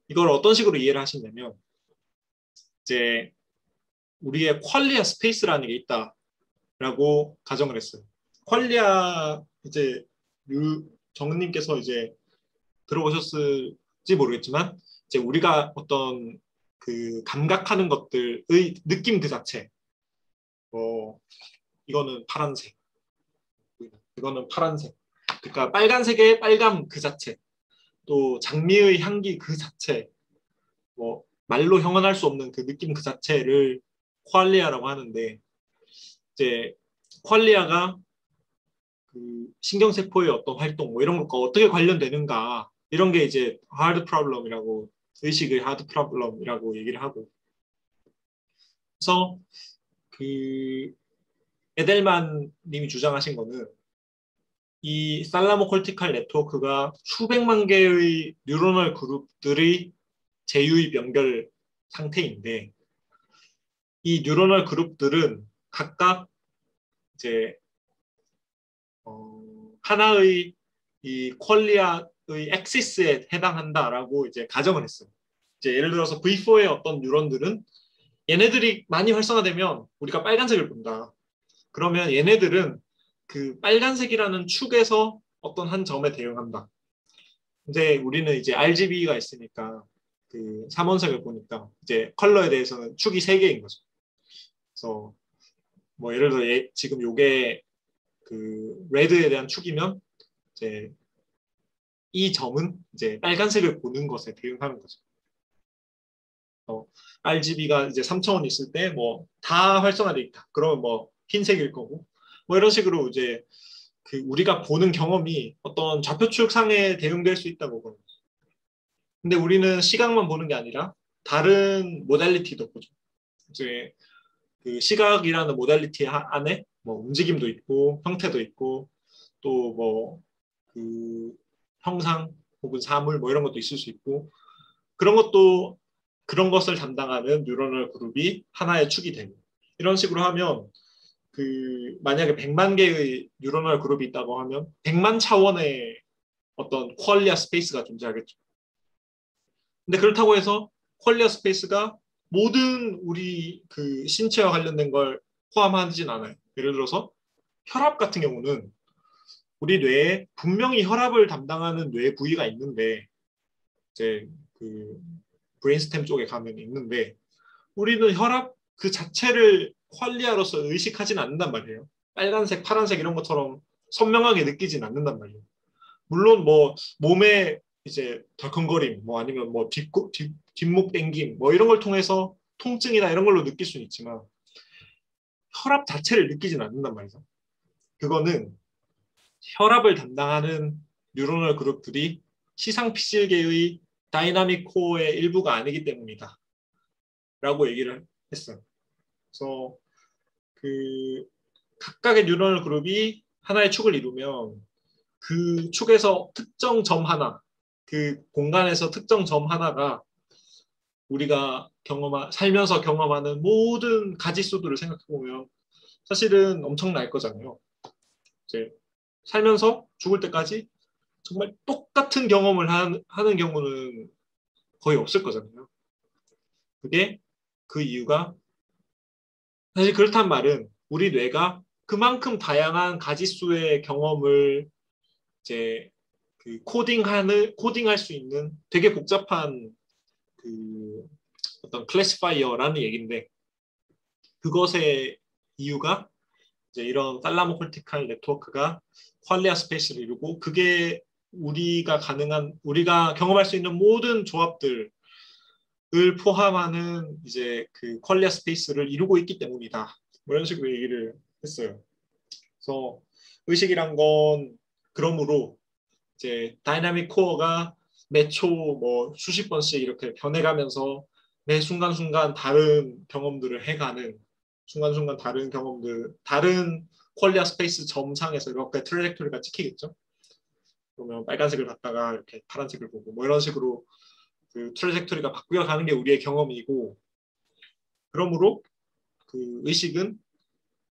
이걸 어떤 식으로 이해를 하시냐면 이제 우리의 퀄리아 스페이스라는 게 있다라고 가정을 했어요. 퀄리아 이제 정은님께서 이제 들어보셨을지 모르겠지만 이제 우리가 어떤 감각하는 것들의 느낌 그 자체, 뭐 이거는 파란색, 이거는 파란색, 그러니까 빨간색의 빨감 그 자체, 또 장미의 향기 그 자체, 뭐 말로 형언할 수 없는 그 느낌 그 자체를 퀄리아라고 하는데, 이제 퀄리아가 신경세포의 어떤 활동 뭐 이런 것과 어떻게 관련되는가, 이런 게 이제 하드 프로블럼이라고, 의식의 하드 프로블럼이라고 얘기를 하고, 그래서 에델만 님이 주장하신 거는 이 살라모 콜티칼 네트워크가 수백만 개의 뉴로널 그룹들의 재유입 연결 상태인데, 이 뉴로널 그룹들은 각각 이제 하나의 이 퀄리아의 엑시스에 해당한다라고 이제 가정을 했어요. 이제 예를 들어서 V4의 어떤 뉴런들은 얘네들이 많이 활성화되면 우리가 빨간색을 본다. 그러면 얘네들은 그 빨간색이라는 축에서 어떤 한 점에 대응한다. 근데 우리는 이제 RGB가 있으니까 그 삼원색을 보니까 이제 컬러에 대해서는 축이 3개인 거죠. 그래서 뭐 예를 들어 지금 요게 레드에 대한 축이면 이제 이 점은 이제 빨간색을 보는 것에 대응하는 거죠. RGB가 이제 3차원이 있을 때 뭐 다 활성화돼 있다. 그러면 뭐 흰색일 거고, 뭐 이런 식으로 이제 우리가 보는 경험이 어떤 좌표축상에 대응될 수 있다고 보는 거죠. 근데 우리는 시각만 보는 게 아니라 다른 모달리티도 보죠. 이제 시각이라는 모달리티 안에 뭐 움직임도 있고 형태도 있고 또 뭐 형상 혹은 사물 뭐 이런 것도 있을 수 있고, 그런 것을 담당하는 뉴런널 그룹이 하나의 축이 되고, 이런 식으로 하면 만약에 100만 개의 뉴런널 그룹이 있다고 하면 100만 차원의 어떤 퀄리아 스페이스가 존재하겠죠. 근데 그렇다고 해서 퀄리아 스페이스가 모든 우리 신체와 관련된 걸 포함하진 않아요. 예를 들어서 혈압 같은 경우는 우리 뇌에 분명히 혈압을 담당하는 뇌 부위가 있는데, 이제 브레인스템 쪽에 가면 있는데, 우리는 혈압 그 자체를 퀄리아로서 의식하진 않는단 말이에요. 빨간색, 파란색 이런 것처럼 선명하게 느끼진 않는단 말이에요. 물론 뭐 몸에 이제 덜컹거림, 뭐 아니면 뭐 뒷목 땡김, 뭐 이런 걸 통해서 통증이나 이런 걸로 느낄 수는 있지만 혈압 자체를 느끼진 않는단 말이죠. 그거는 혈압을 담당하는 뉴로널 그룹들이 시상피질계의 다이나믹 코어의 일부가 아니기 때문이다 라고 얘기를 했어요. 그래서 각각의 뉴로널 그룹이 하나의 축을 이루면 그 축에서 특정 점 하나, 그 공간에서 특정 점 하나가 우리가 살면서 경험하는 모든 가지수들을 생각해보면 사실은 엄청 날 거잖아요. 이제 살면서 죽을 때까지 정말 똑같은 경험을 하는 경우는 거의 없을 거잖아요. 그게 그 이유가 사실 그렇단 말은 우리 뇌가 그만큼 다양한 가지수의 경험을 이제 그 코딩할 수 있는 되게 복잡한 그 어떤 클래시파이어라는 얘기인데 그것의 이유가 이제 이런 탈라모콜티칼 네트워크가 퀄리아 스페이스를 이루고 그게 우리가 경험할 수 있는 모든 조합들을 포함하는 이제 그 퀄리아 스페이스를 이루고 있기 때문이다. 뭐 이런 식으로 얘기를 했어요. 그래서 의식이란 건 그러므로 이제 다이나믹 코어가 매 초 뭐 수십 번씩 이렇게 변해가면서 매 순간순간 다른 경험들을 해가는 순간순간 다른 경험들, 다른 퀄리아 스페이스 점상에서 이렇게 트레젝토리가 찍히겠죠. 그러면 빨간색을 봤다가 이렇게 파란색을 보고 뭐 이런 식으로 그 트레젝토리가 바뀌어 가는 게 우리의 경험이고 그러므로 그 의식은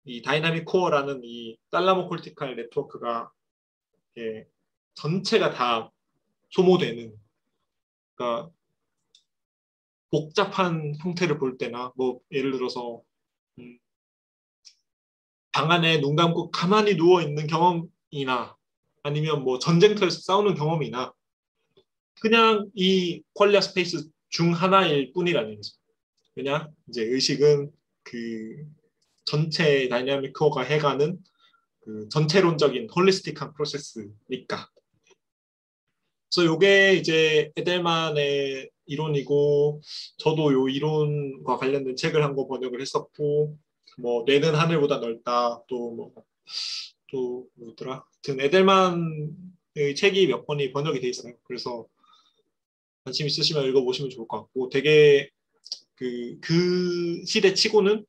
이 다이나믹 코어라는 이 탈라모콜티칼 네트워크가 전체가 다 소모되는 그러니까 복잡한 형태를 볼 때나 뭐 예를 들어서 방 안에 눈 감고 가만히 누워 있는 경험이나 아니면 뭐 전쟁터에서 싸우는 경험이나 그냥 이 퀄리아 스페이스 중 하나일 뿐이라는 거죠. 그냥 이제 의식은 그 전체 다이나믹 코어가 해가는 그 전체론적인 홀리스틱한 프로세스니까. 그래서 이게 이제 에델만의 이론이고 저도 요 이론과 관련된 책을 한 거 번역을 했었고 뭐 뇌는 하늘보다 넓다 또 뭐더라 하여튼 에델만의 책이 몇 권이 번역이 돼 있어요. 그래서 관심 있으시면 읽어보시면 좋을 것 같고 되게 그 시대 치고는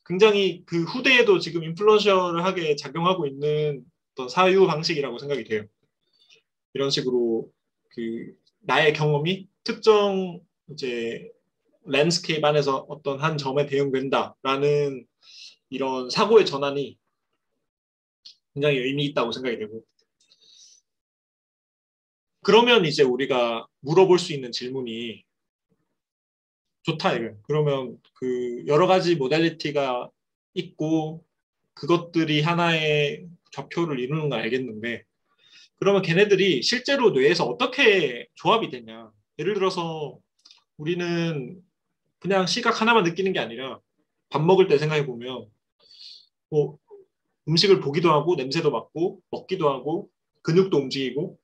굉장히 그 후대에도 지금 인플루언셜하게 작용하고 있는 어떤 사유 방식이라고 생각이 돼요. 이런 식으로 그 나의 경험이 특정 이제 랜드스케이프 안에서 어떤 한 점에 대응된다라는 이런 사고의 전환이 굉장히 의미 있다고 생각이 되고 그러면 이제 우리가 물어볼 수 있는 질문이 좋다 이거예요. 그러면 그 여러 가지 모델리티가 있고 그것들이 하나의 좌표를 이루는 건 알겠는데 그러면 걔네들이 실제로 뇌에서 어떻게 조합이 되냐. 예를 들어서 우리는 그냥 시각 하나만 느끼는 게 아니라 밥 먹을 때 생각해 보면 뭐 음식을 보기도 하고 냄새도 맡고 먹기도 하고 근육도 움직이고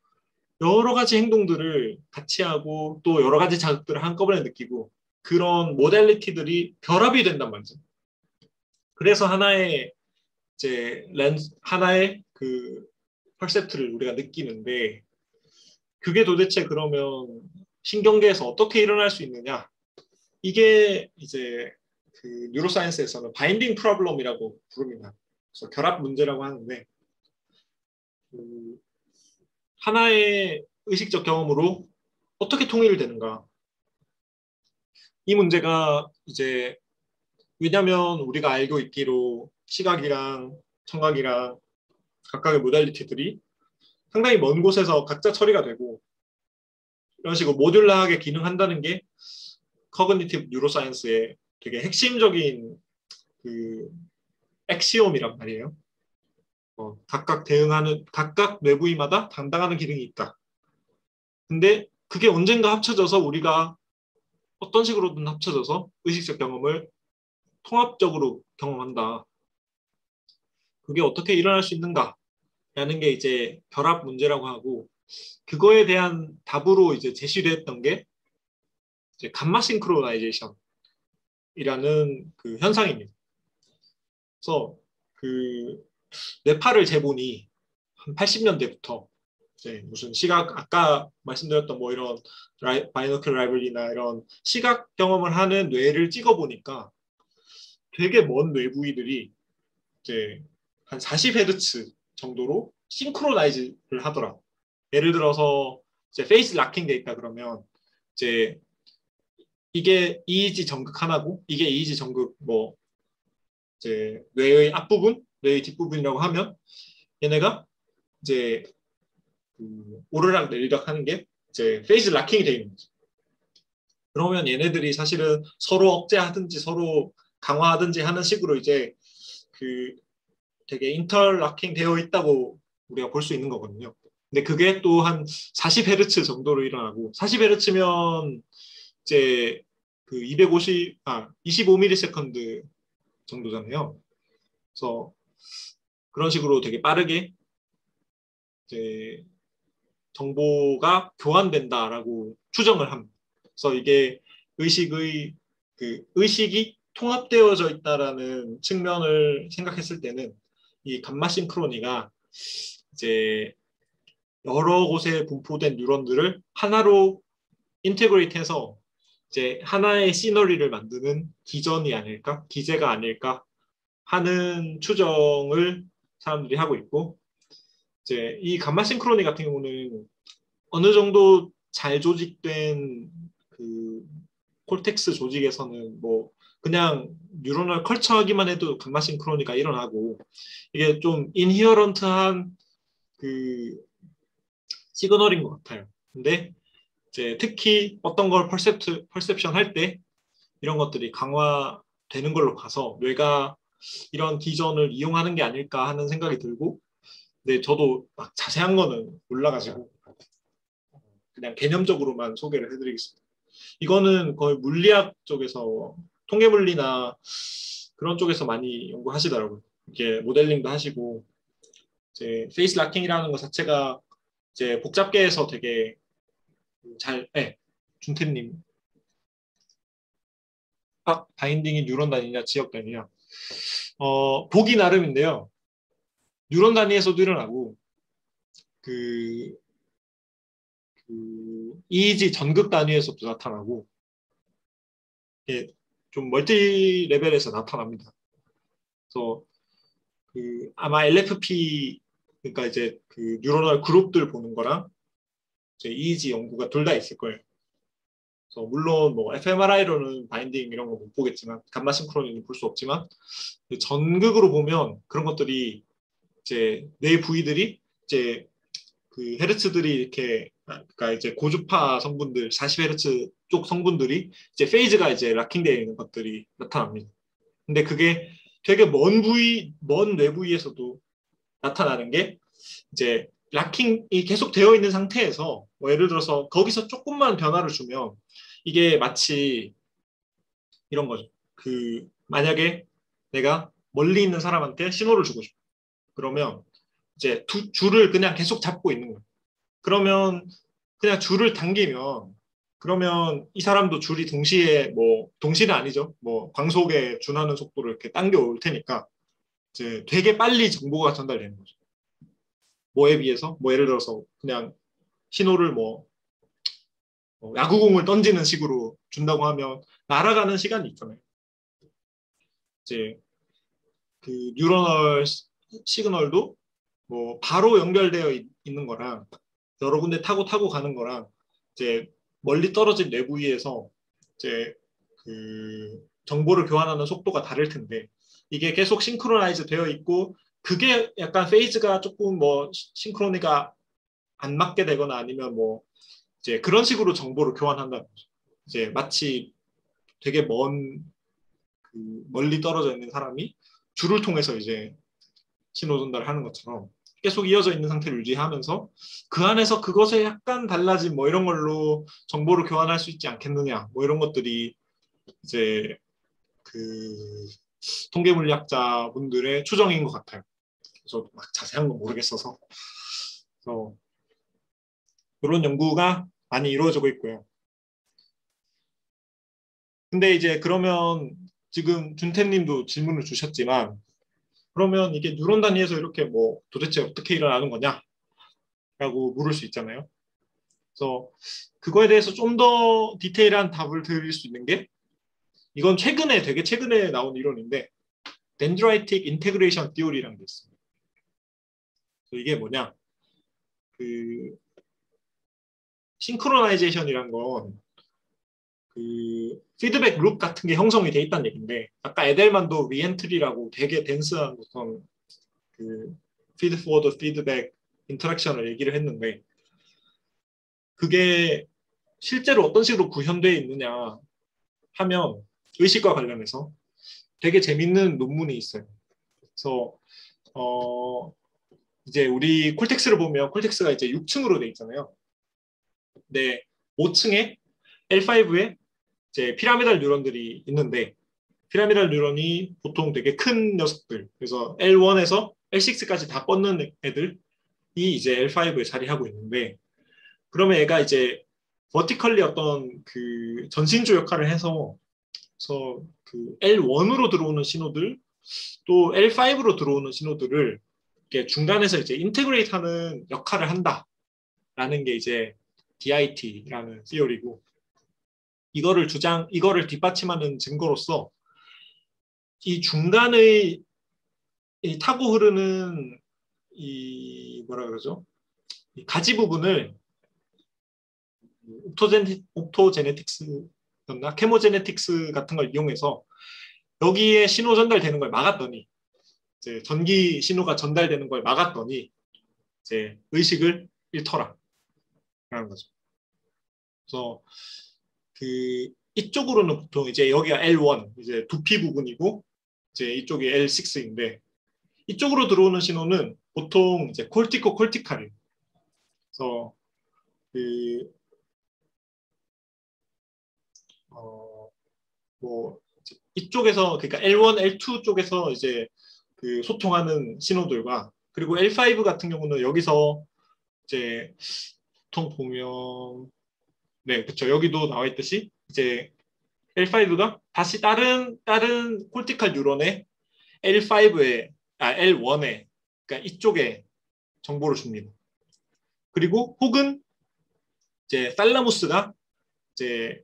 여러 가지 행동들을 같이 하고 또 여러 가지 자극들을 한꺼번에 느끼고 그런 모델리티들이 결합이 된단 말이죠. 그래서 하나의 그 퍼셉트를 우리가 느끼는데 그게 도대체 그러면 신경계에서 어떻게 일어날 수 있느냐? 이게 이제 그 뉴로사이언스에서는 바인딩 프로블럼이라고 부릅니다. 그래서 결합 문제라고 하는데 하나의 의식적 경험으로 어떻게 통일되는가? 이 문제가 이제 왜냐하면 우리가 알고 있기로 시각이랑 청각이랑 각각의 모달리티들이 상당히 먼 곳에서 각자 처리가 되고 이런 식으로 모듈러하게 기능한다는 게 커그니티브 뉴로사이언스의 되게 핵심적인 그 엑시옴이란 말이에요. 각각 뇌부위마다 담당하는 기능이 있다. 근데 그게 언젠가 합쳐져서 우리가 어떤 식으로든 합쳐져서 의식적 경험을 통합적으로 경험한다. 그게 어떻게 일어날 수 있는가라는 게 이제 결합 문제라고 하고 그거에 대한 답으로 이제 제시됐던 게 이제 감마 싱크로나이제이션이라는 그 현상입니다. 그래서 그 뇌파를 재보니 한 80년대부터 이제 무슨 시각 아까 말씀드렸던 뭐 이런 바이노클 라이블리나 이런 시각 경험을 하는 뇌를 찍어보니까 되게 먼 뇌 부위들이 이제 한 40Hz 정도로 싱크로나이즈를 하더라. 예를 들어서 이제 페이스 락킹 돼 있다 그러면 이제 이게 EEG 전극 하나고 이게 EEG 전극 뭐 이제 뇌의 앞부분, 뇌의 뒷부분이라고 하면 얘네가 이제 그 오르락 내리락 하는 게 이제 페이즈 락킹이 되어 있는 거죠. 그러면 얘네들이 사실은 서로 억제하든지 서로 강화하든지 하는 식으로 이제 그 되게 인터락킹 되어 있다고 우리가 볼 수 있는 거거든요. 근데 그게 또 한 40Hz 정도로 일어나고 40Hz면 이제 그 25ms 정도잖아요. 그래서 그런 식으로 되게 빠르게 이제 정보가 교환된다라고 추정을 합니다. 그래서 이게 의식이 통합되어져 있다라는 측면을 생각했을 때는 이 감마 싱크로니가 이제 여러 곳에 분포된 뉴런들을 하나로 인테그레이트해서 이제 하나의 시너리를 만드는 기제가 아닐까 하는 추정을 사람들이 하고 있고, 이제 이 감마 싱크로니 같은 경우는 어느 정도 잘 조직된 그 콜텍스 조직에서는 뭐 그냥 뉴런을 컬처하기만 해도 감마 싱크로니가 일어나고, 이게 좀 인히어런트한 그 시그널인 것 같아요. 근데 이제 특히 어떤 걸 퍼셉션 할 때 이런 것들이 강화되는 걸로 봐서 뇌가 이런 기전을 이용하는 게 아닐까 하는 생각이 들고, 근데 저도 막 자세한 거는 몰라가지고 그냥 개념적으로만 소개를 해드리겠습니다. 이거는 거의 물리학 쪽에서 통계물리나 그런 쪽에서 많이 연구하시더라고요. 이게 모델링도 하시고, 이제 페이스 락킹이라는 것 자체가 이제 복잡계에서 되게 준태님. 바인딩이 뉴런 단위냐 지역 단위냐. 보기 나름인데요. 뉴런 단위에서도 일어나고 그 EEG 전극 단위에서도 나타나고, 이게 좀 멀티 레벨에서 나타납니다. 그래서 아마 LFP, 그러니까 이제 그 뉴런얼 그룹들 보는 거랑 이제 EEG 연구가 둘 다 있을 거예요. 그래서 물론 뭐 fMRI로는 바인딩 이런 거 못 보겠지만, 감마 싱크로니는 볼 수 없지만, 전극으로 보면 그런 것들이 이제 뇌 부위들이 이제 그 헤르츠들이 이렇게, 그러니까 이제 고주파 성분들 40Hz 쪽 성분들이 이제 페이즈가 이제 락킹되어 있는 것들이 나타납니다. 근데 그게 되게 먼 뇌 부위에서도 나타나는 게 이제 락킹이 계속 되어 있는 상태에서 뭐 예를 들어서 거기서 조금만 변화를 주면 이게 마치 이런 거죠. 만약에 내가 멀리 있는 사람한테 신호를 주고 싶어. 그러면 이제 줄을 그냥 계속 잡고 있는 거예요. 그러면 그냥 줄을 당기면, 그러면 이 사람도 줄이 동시는 아니죠. 뭐 광속에 준하는 속도를 이렇게 당겨 올 테니까 이제 되게 빨리 정보가 전달되는 거죠. 뭐에 비해서 뭐 예를 들어서 그냥 신호를 야구공을 던지는 식으로 준다고 하면 날아가는 시간이 있잖아요. 이제 그 뉴러널 시그널도 뭐 바로 연결되어 있는 거랑 여러 군데 타고 가는 거랑 이제 멀리 떨어진 뇌 부위에서 이제 그 정보를 교환하는 속도가 다를 텐데, 이게 계속 싱크로나이즈 되어 있고 그게 약간 페이즈가 조금 뭐 싱크로니가 안 맞게 되거나 아니면 뭐 이제 그런 식으로 정보를 교환한다는 거죠. 이제 마치 되게 멀리 떨어져 있는 사람이 줄을 통해서 이제 신호 전달을 하는 것처럼 계속 이어져 있는 상태를 유지하면서 그 안에서 그것에 약간 달라진 뭐 이런 걸로 정보를 교환할 수 있지 않겠느냐, 뭐 이런 것들이 이제 그 통계물리학자 분들의 추정인 것 같아요. 그래서 막 자세한 건 모르겠어서. 그래서 그런 연구가 많이 이루어지고 있고요. 근데 이제 그러면 지금 준태님도 질문을 주셨지만, 그러면 이게 뉴런 단위에서 이렇게 뭐 도대체 어떻게 일어나는 거냐? 라고 물을 수 있잖아요. 그래서 그거에 대해서 좀 더 디테일한 답을 드릴 수 있는 게, 이건 되게 최근에 나온 이론인데 Dendritic Integration Theory라는 게 있습니다. 이게 뭐냐? 싱크로나이제이션이란 건 그 피드백 룹 같은 게 형성이 돼 있다는 얘기인데 아까 에델만도 리엔트리라고 되게 덴스한 어떤 그 피드 포워드 피드백 인터랙션을 얘기를 했는데 그게 실제로 어떤 식으로 구현되어 있느냐 하면 의식과 관련해서 되게 재밌는 논문이 있어요. 그래서 이제 우리 콜텍스를 보면 콜텍스가 이제 6층으로 돼 있잖아요. 근데 5층에 L5에 이제 피라미달 뉴런들이 있는데 피라미달 뉴런이 보통 되게 큰 녀석들 그래서 L1에서 L6까지 다 뻗는 애들이 이제 L5에 자리하고 있는데 그러면 얘가 이제 버티컬리 어떤 그 전신주 역할을 해서 그래서 그 L1으로 들어오는 신호들 또 L5로 들어오는 신호들을 이렇게 중간에서 이제 인테그레이트하는 역할을 한다라는 게 이제 DIT라는 시어리고 이거를 뒷받침하는 증거로서 이 중간의 이 타고 흐르는 이 뭐라 그러죠? 이 가지 부분을 옵토제네틱스였나 케모제네틱스 같은 걸 이용해서 여기에 신호 전달되는 걸 막았더니 이제 전기 신호가 전달되는 걸 막았더니 이제 의식을 잃더라라는 거죠. 그래서 그 이쪽으로는 보통 이제 여기가 L1 이제 두피 부분이고 이제 이쪽이 L6인데 이쪽으로 들어오는 신호는 보통 이제 콜티칼이에요. 그래서 그 뭐 이쪽에서 그러니까 L1, L2 쪽에서 이제 그 소통하는 신호들과 그리고 L5 같은 경우는 여기서 이제 보통 보면 네 그렇죠 여기도 나와 있듯이 이제 L5가 다시 다른 콜티칼 뉴런의 L1에 그러니까 이쪽에 정보를 줍니다. 그리고 혹은 이제 살라무스가 이제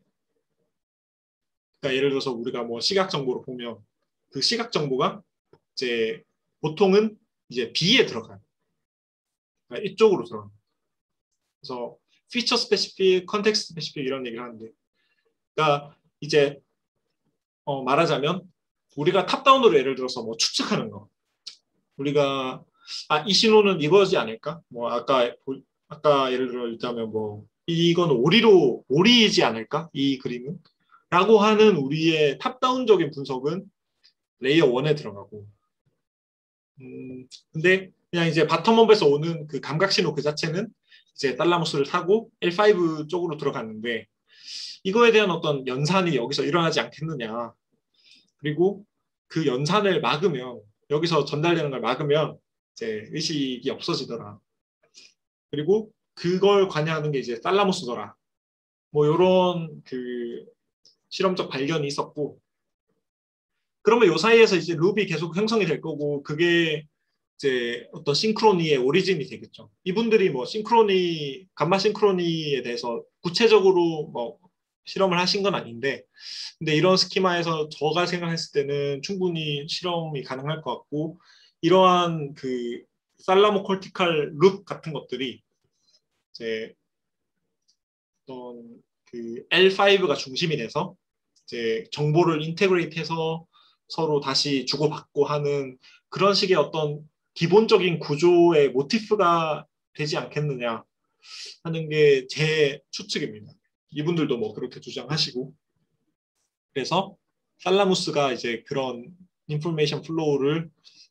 그러니까 예를 들어서 우리가 뭐 시각 정보를 보면 그 시각 정보가 이제 보통은 이제 B에 들어가요. 그러니까 이쪽으로 들어가요. 그래서 피처 스페시픽, 컨텍스트 스페시픽 이런 얘기를 하는데, 그러니까 이제 말하자면 우리가 탑다운으로 예를 들어서 뭐 추측하는 거, 우리가 이 신호는 이거지 않을까? 뭐 아까 예를 들어 있다면 뭐 이건 오리이지 않을까? 이 그림은? 라고 하는 우리의 탑다운적인 분석은 레이어 1에 들어가고 근데 그냥 이제 바텀업에서 오는 그 감각 신호 그 자체는 이제 달라무스를 타고 L5 쪽으로 들어갔는데 이거에 대한 어떤 연산이 여기서 일어나지 않겠느냐. 그리고 그 연산을 막으면 여기서 전달되는 걸 막으면 이제 의식이 없어지더라. 그리고 그걸 관여하는 게 이제 달라무스더라. 뭐 이런 그 실험적 발견이 있었고 그러면 요 사이에서 이제 룹이 계속 형성이 될 거고 그게 이제 어떤 싱크로니의 오리진이 되겠죠. 이분들이 뭐 감마 싱크로니에 대해서 구체적으로 뭐 실험을 하신 건 아닌데 근데 이런 스키마에서 제가 생각했을 때는 충분히 실험이 가능할 것 같고 이러한 그 살라모 콜티칼 룹 같은 것들이 이제 어떤 그 L5가 중심이 돼서 이제 정보를 인테그레이트해서 서로 다시 주고받고 하는 그런 식의 어떤 기본적인 구조의 모티프가 되지 않겠느냐 하는 게 제 추측입니다. 이분들도 뭐 그렇게 주장하시고 그래서 살라무스가 이제 그런 인포메이션 플로우를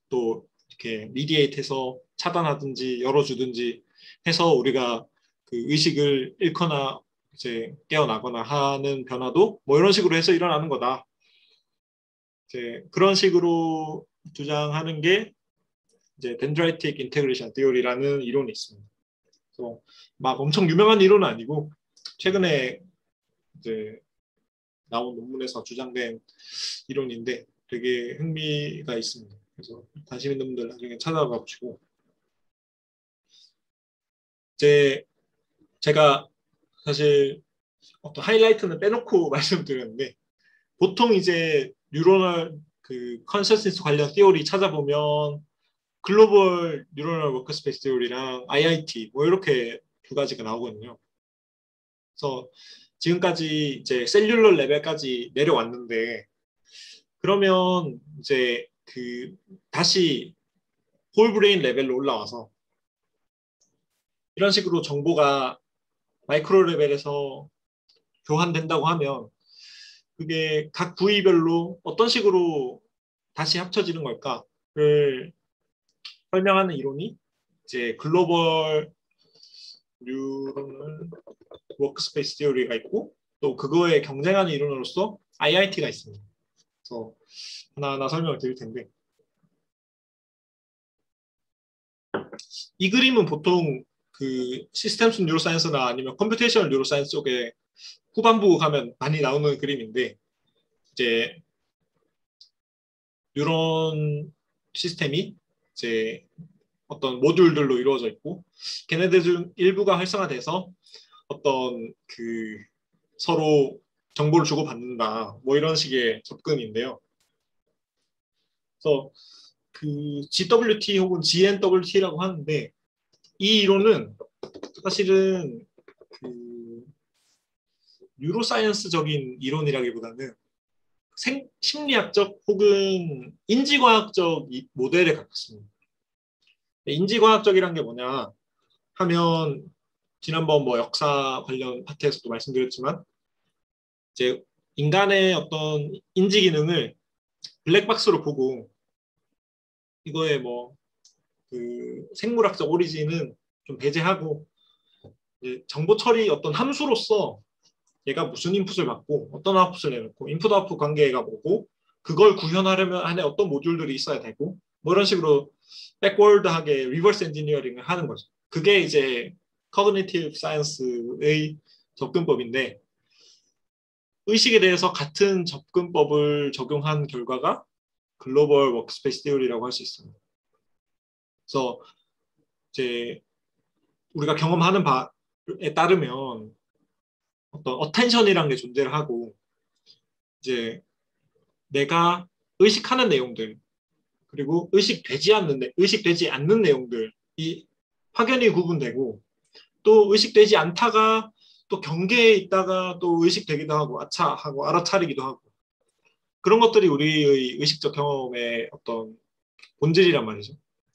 또 이렇게 미디에이트해서 차단하든지 열어주든지 해서 우리가 그 의식을 잃거나 이제 깨어나거나 하는 변화도 뭐 이런 식으로 해서 일어나는 거다. 이제 그런 식으로 주장하는 게 이제 덴드라이틱 인테그레이션 디오리라는 이론이 있습니다. 그래서 막 엄청 유명한 이론은 아니고 최근에 이제 나온 논문에서 주장된 이론인데 되게 흥미가 있습니다. 그래서 관심 있는 분들 나중에 찾아봐 보시고 제가 사실 어떤 하이라이트는 빼놓고 말씀드렸는데 보통 이제 뉴로널 그 컨셔스니스 관련 티오리 찾아보면 글로벌 뉴로널 워크스페이스 티오리랑 IIT 뭐 이렇게 두 가지가 나오거든요. 그래서 지금까지 이제 셀룰러 레벨까지 내려왔는데 그러면 이제 그 다시 홀브레인 레벨로 올라와서 이런 식으로 정보가 마이크로 레벨에서 교환된다고 하면 그게 각 부위별로 어떤 식으로 다시 합쳐지는 걸까를 설명하는 이론이 이제 글로벌 뉴럴 워크스페이스 티어리가 있고 또 그거에 경쟁하는 이론으로서 IIT가 있습니다. 그래서 하나하나 설명을 드릴 텐데 이 그림은 보통 그 시스템스 뉴로사이언스나 아니면 컴퓨테이셔널 뉴로사이언스 쪽에 후반부 가면 많이 나오는 그림인데 이제 뉴런 시스템이 이제 어떤 모듈들로 이루어져 있고 걔네들 중 일부가 활성화돼서 어떤 그 서로 정보를 주고받는다 뭐 이런 식의 접근인데요. 그래서 그 GWT 혹은 GNWT라고 하는데 이 이론은 사실은 그 뉴로사이언스적인 이론이라기보다는 심리학적 혹은 인지과학적 모델에 가깝습니다. 인지과학적이란 게 뭐냐 하면 지난번 뭐 역사 관련 파트에서도 말씀드렸지만 이제 인간의 어떤 인지 기능을 블랙박스로 보고 이거의 뭐 그 생물학적 오리진은 좀 배제하고 정보 처리 어떤 함수로서 얘가 무슨 인풋을 받고 어떤 아웃풋을 내놓고 인풋 아웃풋 관계가 뭐고 그걸 구현하려면 안에 어떤 모듈들이 있어야 되고 뭐 이런 식으로 백워드하게 리버스 엔지니어링을 하는 거죠. 그게 이제 커그니티브 사이언스의 접근법인데 의식에 대해서 같은 접근법을 적용한 결과가 글로벌 워크스페이스 티어리라고 할 수 있습니다. 그래서 이제 우리가 경험하는 바에 따르면 어떤 어텐션이라는 게 존재를 하고 이제 내가 의식하는 내용들 그리고 의식되지 않는 내용들이 확연히 구분되고 또 의식되지 않다가 또 경계에 있다가 또 의식되기도 하고 아차 하고 알아차리기도 하고 그런 것들이 우리의 의식적 경험의 어떤 본질이란 말이죠.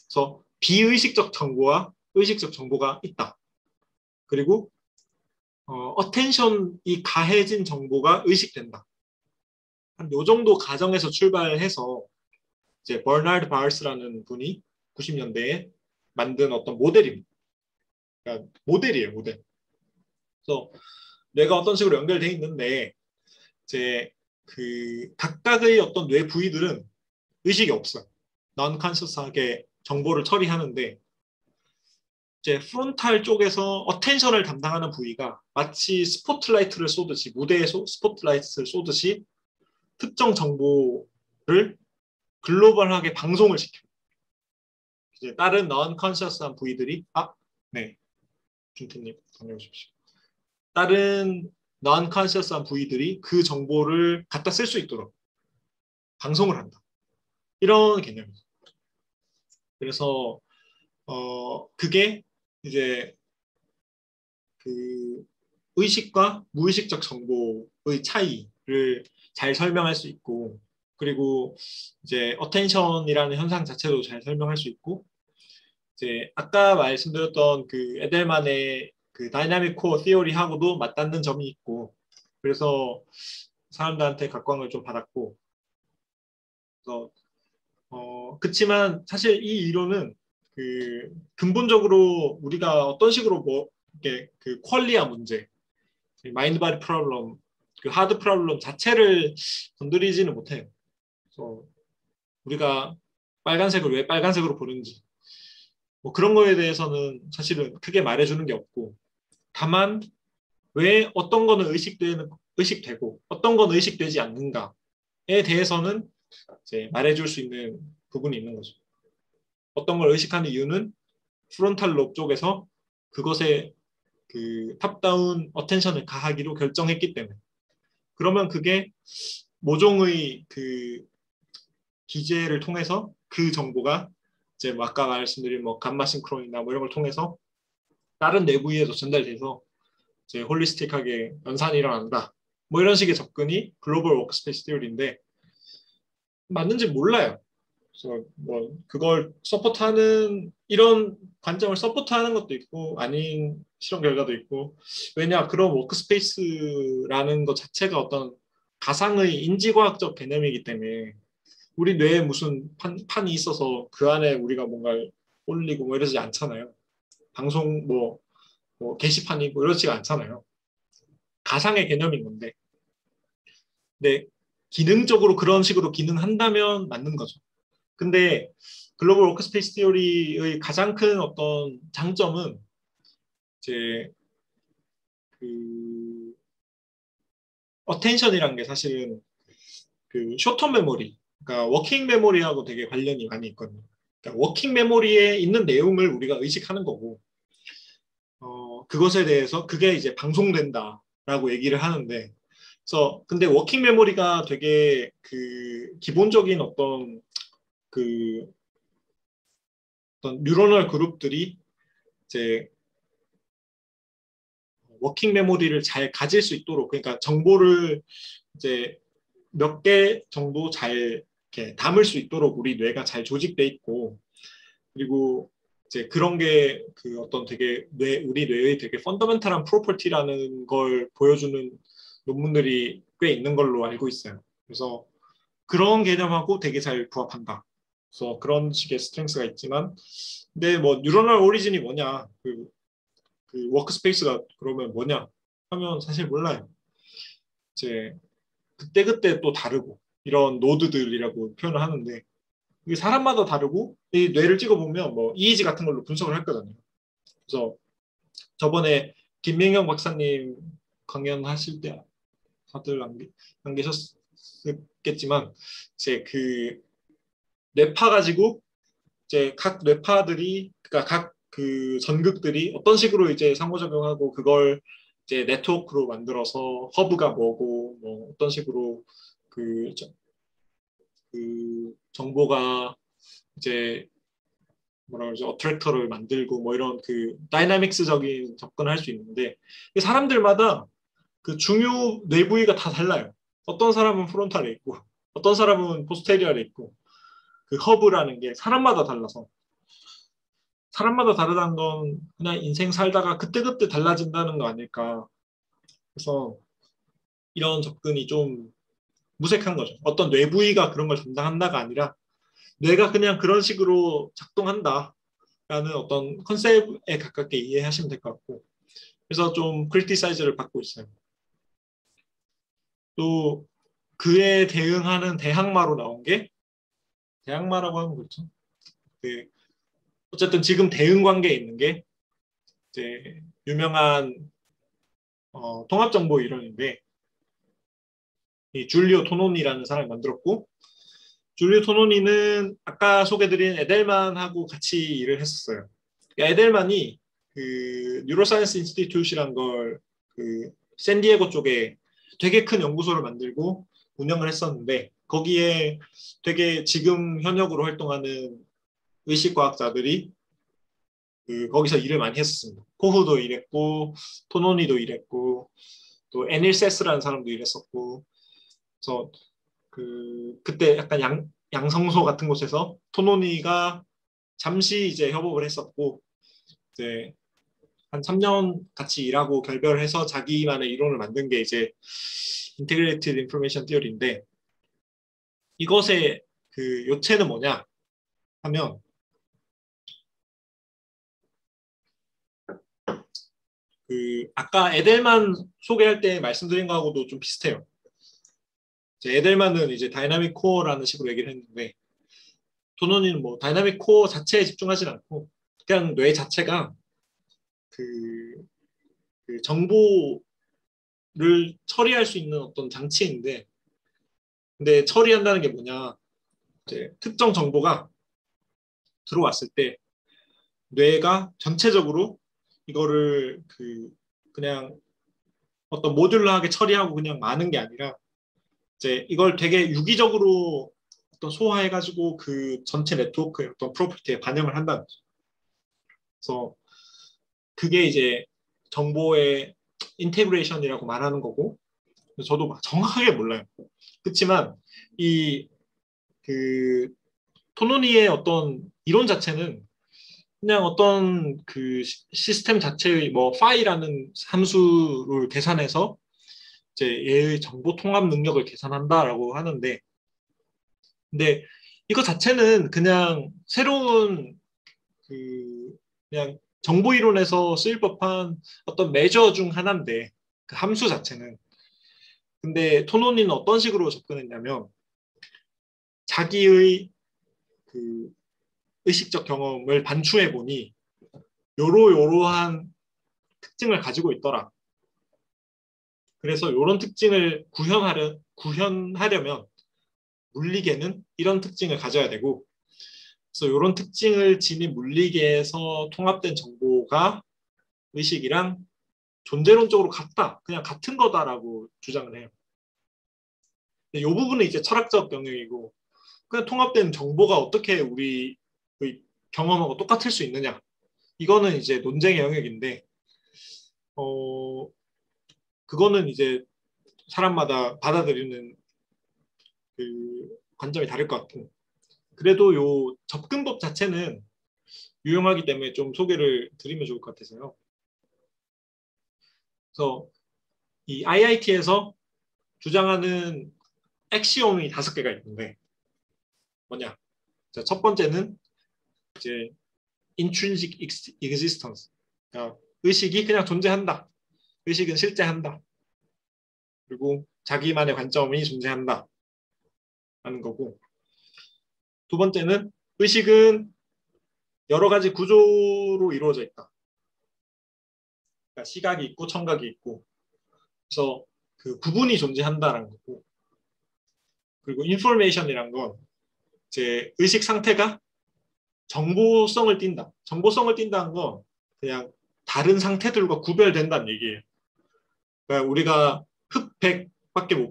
그래서 비의식적 정보와 의식적 정보가 있다. 그리고 어텐션이 가해진 정보가 의식된다. 한 요 정도 가정에서 출발해서 이제 버나드 바울스라는 분이 90년대에 만든 어떤 모델입니다. 그러니까 모델이에요, 모델. 그래서 뇌가 어떤 식으로 연결돼 있는데 이제 그 각각의 어떤 뇌 부위들은 의식이 없어요. non-conscious하게 정보를 처리하는데 이제 프론탈 쪽에서 어텐션을 담당하는 부위가 마치 스포트라이트를 쏘듯이 무대에 스포트라이트를 쏘듯이 특정 정보를 글로벌하게 방송을 시켜요. 이제 다른 non-conscious한 부위들이 네, 준태님 다녀오십시오. 다른 non-conscious한 부위들이 그 정보를 갖다 쓸 수 있도록 방송을 한다. 이런 개념이죠. 그래서 그게 이제 그 의식과 무의식적 정보의 차이를 잘 설명할 수 있고 그리고 이제 어텐션이라는 현상 자체도 잘 설명할 수 있고 이제 아까 말씀드렸던 그 에델만의 그 다이나믹 코어 티어리하고도 맞닿는 점이 있고 그래서 사람들한테 각광을 좀 받았고 그래서 그치만 사실 이 이론은 그 근본적으로 우리가 어떤 식으로 뭐 이렇게 그 퀄리아 문제, 마인드 바디 프로블럼, 그 하드 프로블럼 자체를 건드리지는 못해요. 그래서 우리가 빨간색을 왜 빨간색으로 보는지 뭐 그런 거에 대해서는 사실은 크게 말해주는 게 없고 다만 왜 어떤 거는 의식되고 어떤 건 의식되지 않는가에 대해서는 이제 말해줄 수 있는 부분이 있는 거죠. 어떤 걸 의식하는 이유는 프론탈 롭 쪽에서 그것에 그 탑다운 어텐션을 가하기로 결정했기 때문에 그러면 그게 모종의 그 기제를 통해서 그 정보가 이제 뭐 아까 말씀드린 뭐 감마 싱크론이나 뭐 이런 걸 통해서 다른 내부위에도 전달돼서 이제 홀리스틱하게 연산이 일어난다. 뭐 이런 식의 접근이 글로벌 워크스페이스 티어리인데 맞는지 몰라요. 그래서 뭐 그걸 서포트하는 이런 관점을 서포트하는 것도 있고 아닌 실험 결과도 있고 왜냐 그런 워크스페이스라는 것 자체가 어떤 가상의 인지과학적 개념이기 때문에 우리 뇌에 무슨 판이 있어서 그 안에 우리가 뭔가를 올리고 뭐 이러지 않잖아요. 방송 뭐 게시판이 뭐 이러지가 않잖아요. 가상의 개념인 건데 근데 기능적으로 그런 식으로 기능한다면 맞는 거죠. 근데 글로벌 워크스페이스 티어리의 가장 큰 어떤 장점은 이제 그 어텐션이란 게 사실은 그 쇼텀 메모리, 그러니까 워킹 메모리하고 되게 관련이 많이 있거든요. 그러니까 워킹 메모리에 있는 내용을 우리가 의식하는 거고, 그것에 대해서 그게 이제 방송된다라고 얘기를 하는데, 그래서 근데 워킹 메모리가 되게 그 기본적인 어떤 뉴러널 그룹들이 이제 워킹 메모리를 잘 가질 수 있도록 그러니까 정보를 이제 몇 개 정도 잘 이렇게 담을 수 있도록 우리 뇌가 잘 조직돼 있고 그리고 이제 그런 게 그 어떤 되게 우리 뇌의 되게 펀더멘탈한 프로퍼티라는 걸 보여주는 논문들이 꽤 있는 걸로 알고 있어요. 그래서 그런 개념하고 되게 잘 부합한다. 그래서 그런 식의 스트렝스가 있지만 근데 뭐 뉴러널 오리진이 뭐냐 그 워크스페이스가 그러면 뭐냐 하면 사실 몰라요. 이제 그때그때 또 다르고 이런 노드들이라고 표현을 하는데 이게 사람마다 다르고 이 뇌를 찍어보면 뭐 EEG 같은 걸로 분석을 했거든요. 그래서 저번에 김민경 박사님 강연하실 때 다들 안 계셨겠지만 이제 그 뇌파 가지고 이제 각 뇌파들이 그러니까 각 그 전극들이 어떤 식으로 이제 상호작용하고 그걸 이제 네트워크로 만들어서 허브가 뭐고 뭐 어떤 식으로 그 정보가 이제 뭐라 그러죠 어트랙터를 만들고 뭐 이런 그 다이나믹스적인 접근을 할 수 있는데 사람들마다 그 중요 뇌 부위가 다 달라요. 어떤 사람은 프론탈에 있고 어떤 사람은 포스테리어에 있고 그 허브라는 게 사람마다 달라서 사람마다 다르다는 건 그냥 인생 살다가 그때그때 달라진다는 거 아닐까. 그래서 이런 접근이 좀 무색한 거죠. 어떤 뇌 부위가 그런 걸 담당한다가 아니라 뇌가 그냥 그런 식으로 작동한다라는 어떤 컨셉에 가깝게 이해하시면 될 것 같고 그래서 좀 크리티사이즈를 받고 있어요. 또 그에 대응하는 대항마로 나온 게 대항마라고 하면 그렇죠. 어쨌든 지금 대응 관계에 있는 게 이제 유명한 통합정보 이론인데 이 줄리오 토노니라는 사람이 만들었고 줄리오 토노니는 아까 소개드린 에델만하고 같이 일을 했었어요. 에델만이 그 뉴로사이언스 인스티튜트라는 걸 그 샌디에고 쪽에 되게 큰 연구소를 만들고 운영을 했었는데 거기에 되게 지금 현역으로 활동하는 의식과학자들이 거기서 일을 많이 했었습니다. 코후도 일했고 토노니도 일했고 또 애닐세스라는 사람도 일했었고 그래서 그때 약간 양성소 같은 곳에서 토노니가 잠시 이제 협업을 했었고 이제 한 3년 같이 일하고 결별을 해서 자기만의 이론을 만든 게 이제 인테그레이티드 인포메이션 티어리인데 이것의 그 요체는 뭐냐 하면 아까 에델만 소개할 때 말씀드린 거하고도 좀 비슷해요. 에델만은 이제 다이나믹 코어라는 식으로 얘기를 했는데 토노니는 뭐 다이나믹 코어 자체에 집중하진 않고 그냥 뇌 자체가 그 정보를 처리할 수 있는 어떤 장치인데 근데 처리한다는 게 뭐냐 이제 특정 정보가 들어왔을 때 뇌가 전체적으로 이거를 그냥 어떤 모듈러하게 처리하고 그냥 마는 게 아니라 이제 이걸 되게 유기적으로 어떤 소화해가지고 그 전체 네트워크의 어떤 프로퍼티에 반영을 한다는 거죠. 그래서 그게 이제 정보의 인테그레이션이라고 말하는 거고, 저도 막 정확하게 몰라요. 그렇지만 이 그 토노니의 어떤 이론 자체는 그냥 어떤 그 시스템 자체의 뭐 파이라는 함수를 계산해서 이제 얘의 정보 통합 능력을 계산한다라고 하는데, 근데 이거 자체는 그냥 새로운 그 그냥 정보 이론에서 쓰일 법한 어떤 메저 중 하나인데, 그 함수 자체는. 근데 토노니는 어떤 식으로 접근했냐면 자기의 그 의식적 경험을 반추해 보니 요러요러한 특징을 가지고 있더라. 그래서 이런 특징을 구현하려면 물리계는 이런 특징을 가져야 되고, 그래서 이런 특징을 지닌 물리계에서 통합된 정보가 의식이랑 존재론적으로 같다, 그냥 같은 거다라고 주장을 해요. 이 부분은 이제 철학적 영역이고, 그냥 통합된 정보가 어떻게 우리의 경험하고 똑같을 수 있느냐, 이거는 이제 논쟁의 영역인데, 그거는 이제 사람마다 받아들이는 그 관점이 다를 것 같고, 그래도 요 접근법 자체는 유용하기 때문에 좀 소개를 드리면 좋을 것 같아서요. 그래서 이 IIT에서 주장하는 액시옴이 5개가 있는데 뭐냐? 첫 번째는 이제 intrinsic existence, 그러니까 의식이 그냥 존재한다. 의식은 실제한다. 그리고 자기만의 관점이 존재한다 하는 거고, 두 번째는 의식은 여러 가지 구조로 이루어져 있다. 그러니까 시각이 있고 청각이 있고, 그래서 그 구분이 존재한다라는 거고, 그리고 인포메이션이란 건 이제 의식 상태가 정보성을 띈다. 정보성을 띈다는 건 그냥 다른 상태들과 구별된다는 얘기예요. 그러니까 우리가 흑백밖에 못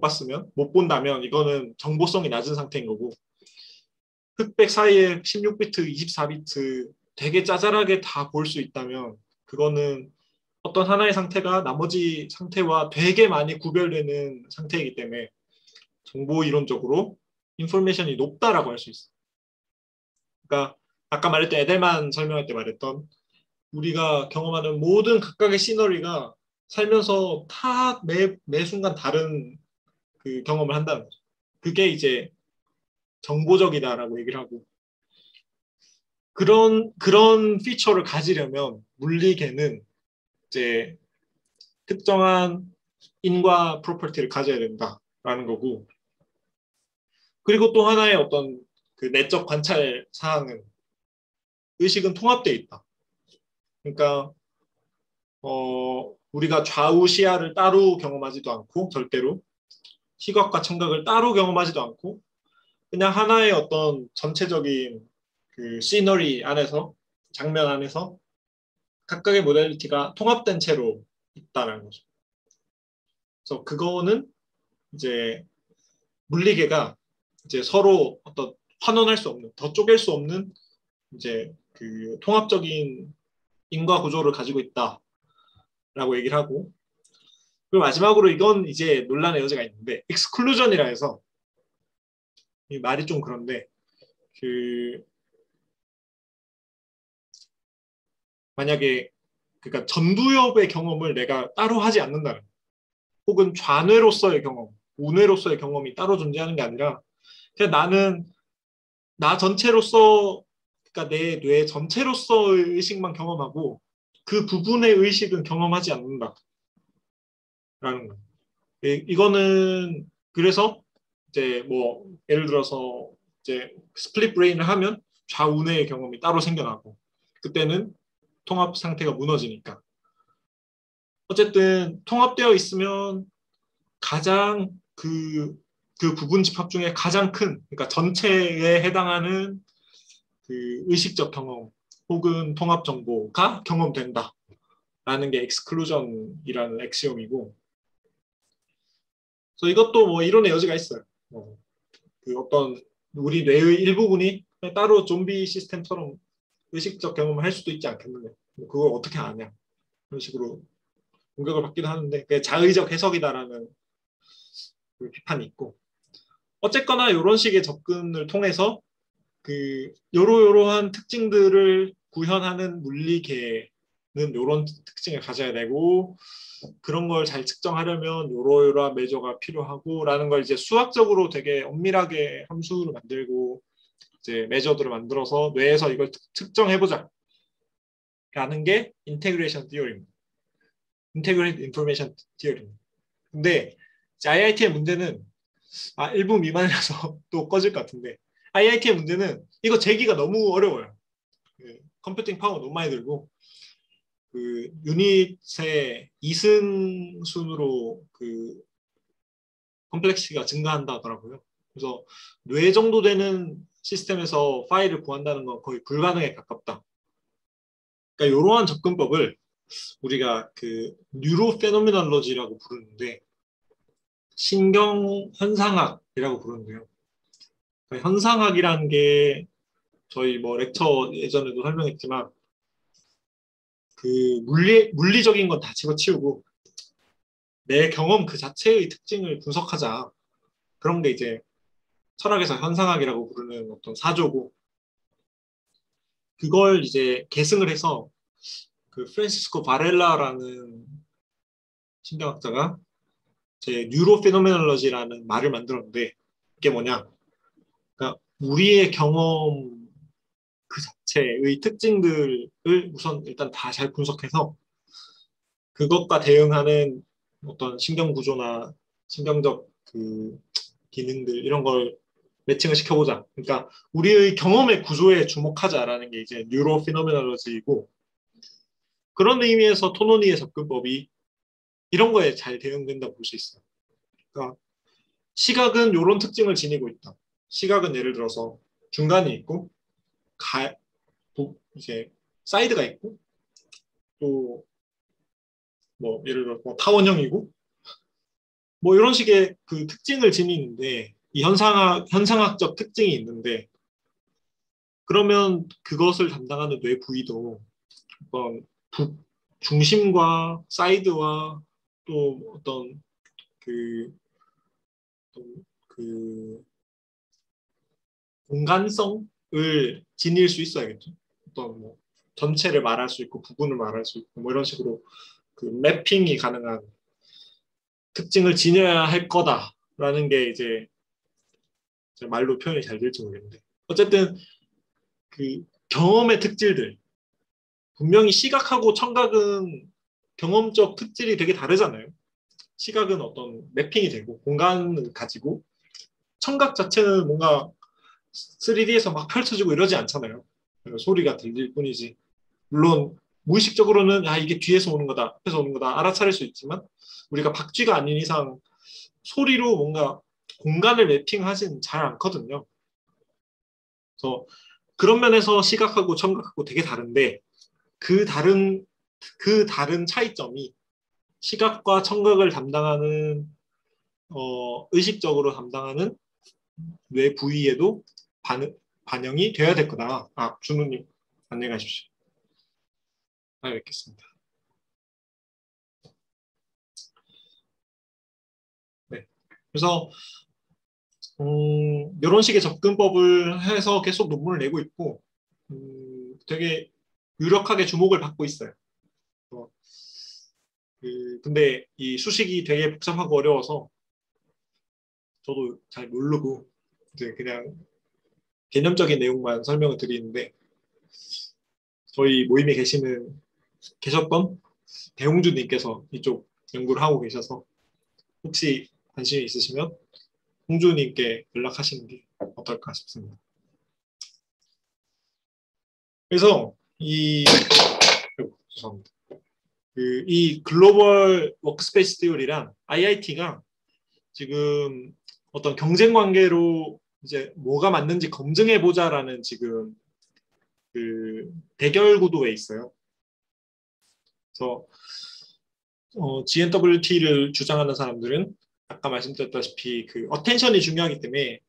본다면 이거는 정보성이 낮은 상태인 거고, 흑백 사이에 16비트, 24비트 되게 짜잘하게 다 볼 수 있다면 그거는 어떤 하나의 상태가 나머지 상태와 되게 많이 구별되는 상태이기 때문에 정보 이론적으로 인포메이션이 높다라고 할 수 있어요. 그러니까 아까 말했던 에델만 설명할 때 말했던 우리가 경험하는 모든 각각의 시너리가 살면서 다 매 순간 다른 그 경험을 한다는 거죠. 그게 이제 정보적이다라고 얘기를 하고, 그런 피처를 가지려면 물리계는 이제 특정한 인과 프로퍼티를 가져야 된다라는 거고, 그리고 또 하나의 어떤 그 내적 관찰 사항은 의식은 통합되어 있다. 그러니까 우리가 좌우 시야를 따로 경험하지도 않고, 절대로 시각과 청각을 따로 경험하지도 않고, 그냥 하나의 어떤 전체적인 그 시너리 안에서, 장면 안에서 각각의 모델리티가 통합된 채로 있다는 거죠. 그래서 그거는 이제 물리계가 이제 서로 어떤 환원할 수 없는, 더 쪼갤 수 없는 이제 그 통합적인 인과 구조를 가지고 있다라고 얘기를 하고, 그리고 마지막으로 이건 이제 논란의 여지가 있는데, 익스클루전이라 해서, 이 말이 좀 그런데, 그 만약에 그러니까 전두엽의 경험을 내가 따로 하지 않는다는, 혹은 좌뇌로서의 경험, 우뇌로서의 경험이 따로 존재하는 게 아니라 그냥 나는 나 전체로서, 그러니까 내 뇌 전체로서의 의식만 경험하고 그 부분의 의식은 경험하지 않는다라는 거예요. 이거는 그래서 이제 뭐 예를 들어서 이제 스플릿 브레인을 하면 좌우뇌의 경험이 따로 생겨나고, 그때는 통합 상태가 무너지니까. 어쨌든 통합되어 있으면 가장 그 부분 집합 중에 가장 큰, 그러니까 전체에 해당하는 그 의식적 경험 혹은 통합 정보가 경험된다라는 게 엑스클루전이라는 액시옴이고, 그래서 이것도 뭐 이론의 여지가 있어요. 그 어떤 우리 뇌의 일부분이 따로 좀비 시스템처럼 의식적 경험을 할 수도 있지 않겠는데 그걸 어떻게 아냐, 그런 식으로 공격을 받기도 하는데 그게 자의적 해석이다라는 그 비판이 있고 어쨌거나 이런 식의 접근을 통해서 그 요러요러한 특징들을 구현하는 물리계는 이런 특징을 가져야 되고 그런 걸 잘 측정하려면 요러요러한 메저가 필요하고라는 걸 이제 수학적으로 되게 엄밀하게 함수를 만들고 이제 메저들을 만들어서 뇌에서 이걸 측정해보자 라는 게 인테그레이션 티어리입니다. 인테그레이트 인포메이션 티어리입니다. 근데 IIT의 문제는 1분 미만이라서 또 꺼질 것 같은데 IIT의 문제는 이거 재기가 너무 어려워요. 그 컴퓨팅 파워 너무 많이 들고 그 유닛의 2승순으로 그 컴플렉시티가 증가한다 하더라고요. 그래서 뇌 정도 되는 시스템에서 파일을 구한다는 건 거의 불가능에 가깝다. 그러니까 이러한 접근법을 우리가 그 뉴로 페노미놀로지라고 부르는데 신경 현상학이라고 부르는데요. 그러니까 현상학이라는 게 저희 뭐 렉처 예전에도 설명했지만 그 물리적인 건 다 집어치우고 내 경험 그 자체의 특징을 분석하자. 그런 게 이제 철학에서 현상학이라고 부르는 어떤 사조고 그걸 이제 계승을 해서 그 프란시스코 바렐라라는 신경학자가 제 뉴로 페노메놀로지라는 말을 만들었는데 이게 뭐냐? 그러니까 우리의 경험 그 자체의 특징들을 우선 일단 다 잘 분석해서 그것과 대응하는 어떤 신경 구조나 신경적 그 기능들 이런 걸 매칭을 시켜보자. 그러니까 우리의 경험의 구조에 주목하자라는 게 이제 뉴로 피노메놀로지이고 그런 의미에서 토노니의 접근법이 이런 거에 잘 대응된다고 볼 수 있어요. 그러니까 시각은 이런 특징을 지니고 있다. 시각은 예를 들어서 중간이 있고 이제 사이드가 있고 또 뭐 예를 들어 뭐 타원형이고 뭐 이런 식의 그 특징을 지니는데 이 현상학적 특징이 있는데 그러면 그것을 담당하는 뇌 부위도 어떤 중심과 사이드와 또 어떤 그 공간성을 지닐 수 있어야겠죠. 어떤 뭐 전체를 말할 수 있고 부분을 말할 수 있고 뭐 이런 식으로 그 매핑이 가능한 특징을 지녀야 할 거다라는 게 이제 말로 표현이 잘 될지 모르겠는데 어쨌든 그 경험의 특질들 분명히 시각하고 청각은 경험적 특질이 되게 다르잖아요. 시각은 어떤 매핑이 되고 공간을 가지고 청각 자체는 뭔가 3D에서 막 펼쳐지고 이러지 않잖아요. 소리가 들릴 뿐이지. 물론 무의식적으로는 이게 뒤에서 오는 거다, 앞에서 오는 거다 알아차릴 수 있지만 우리가 박쥐가 아닌 이상 소리로 뭔가 공간을 매핑하진 잘 않거든요. 그래서 그런 면에서 시각하고 청각하고 되게 다른데 그 다른 차이점이 시각과 청각을 담당하는 의식적으로 담당하는 뇌 부위에도 반영이 돼야 될 거다. 준우님 안녕히 가십시오. 다음에 뵙겠습니다. 네. 그래서 이런 식의 접근법을 해서 계속 논문을 내고 있고 되게 유력하게 주목을 받고 있어요. 근데 이 수식이 되게 복잡하고 어려워서 저도 잘 모르고 이제 그냥 개념적인 내용만 설명을 드리는데 저희 모임에 계셨던 배홍주님께서 이쪽 연구를 하고 계셔서 혹시 관심이 있으시면 홍주님께 연락하시는 게 어떨까 싶습니다. 그래서 죄송합니다. 이 글로벌 워크스페이스 티어리랑 IIT가 지금 어떤 경쟁 관계로 이제 뭐가 맞는지 검증해 보자라는 지금 그 대결 구도에 있어요. 그래서 GNWT를 주장하는 사람들은 아까 말씀드렸다시피 그 어텐션이 중요하기 때문에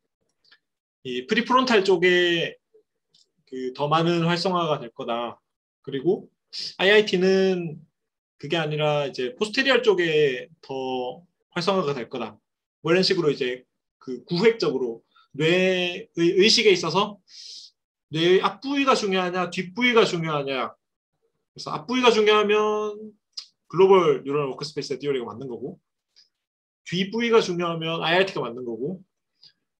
이 프리프론탈 쪽에 그 더 많은 활성화가 될 거다. 그리고 IIT는 그게 아니라 이제 포스테리얼 쪽에 더 활성화가 될 거다. 뭐 이런 식으로 이제 그 구획적으로 뇌의 의식에 있어서 뇌의 앞부위가 중요하냐, 뒷부위가 중요하냐. 그래서 앞부위가 중요하면 글로벌 뉴럴 워크스페이스 티어리가 맞는 거고, 뒷부위가 중요하면 IRT가 맞는 거고,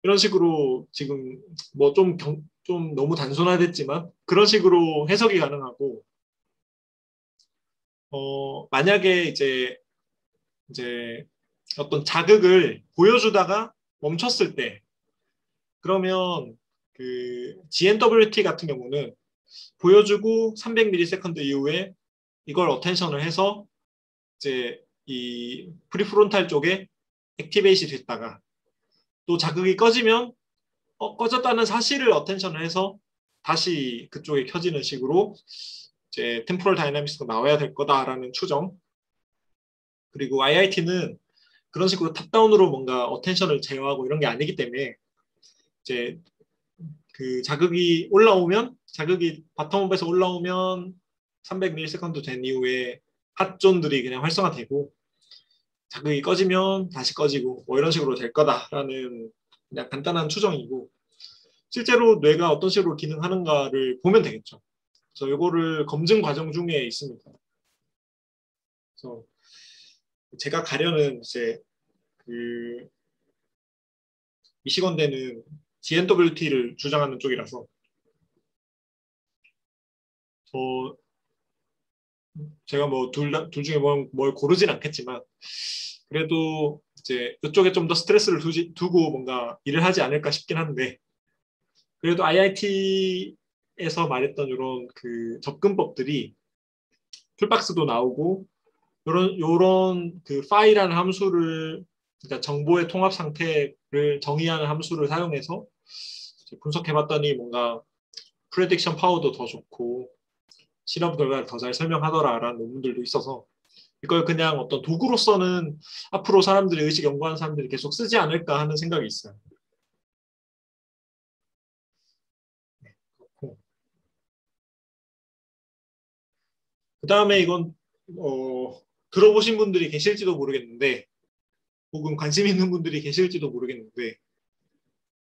이런 식으로 지금 뭐 좀 너무 단순화됐지만 그런 식으로 해석이 가능하고, 만약에 이제 어떤 자극을 보여주다가 멈췄을 때, 그러면 그 GNWT 같은 경우는 보여주고 300ms 이후에 이걸 어텐션을 해서 이제 이 프리프론탈 쪽에 액티베이시 됐다가 또 자극이 꺼지면 꺼졌다는 사실을 어텐션을 해서 다시 그쪽에 켜지는 식으로 이제 템포럴 다이나믹스가 나와야 될 거다라는 추정. 그리고 IIT는 그런 식으로 탑다운으로 뭔가 어텐션을 제어하고 이런 게 아니기 때문에 이제 그 자극이 바텀업에서 올라오면 300ms 된 이후에 핫존들이 그냥 활성화되고 자극이 꺼지면 다시 꺼지고 뭐 이런 식으로 될 거다라는 그냥 간단한 추정이고, 실제로 뇌가 어떤 식으로 기능하는가를 보면 되겠죠. 그래서 이거를 검증 과정 중에 있습니다. 그래서 제가 가려는 이제 그 미시건대는 GNWT를 주장하는 쪽이라서 제가 뭐 둘 중에 뭘 고르진 않겠지만 그래도 이제 이쪽에 좀 더 스트레스를 두고 뭔가 일을 하지 않을까 싶긴 한데, 그래도 IIT에서 말했던 이런 그 접근법들이 툴박스도 나오고 요런 그 파이라는 함수를, 그러니까 정보의 통합 상태를 정의하는 함수를 사용해서 분석해봤더니 뭔가 프레딕션 파워도 더 좋고 실험 결과를 더 잘 설명하더라라는 논문들도 있어서 이걸 그냥 어떤 도구로서는 앞으로 사람들이 의식 연구하는 사람들이 계속 쓰지 않을까 하는 생각이 있어요. 네, 그렇고. 그 다음에 이건 들어보신 분들이 계실지도 모르겠는데, 혹은 관심 있는 분들이 계실지도 모르겠는데,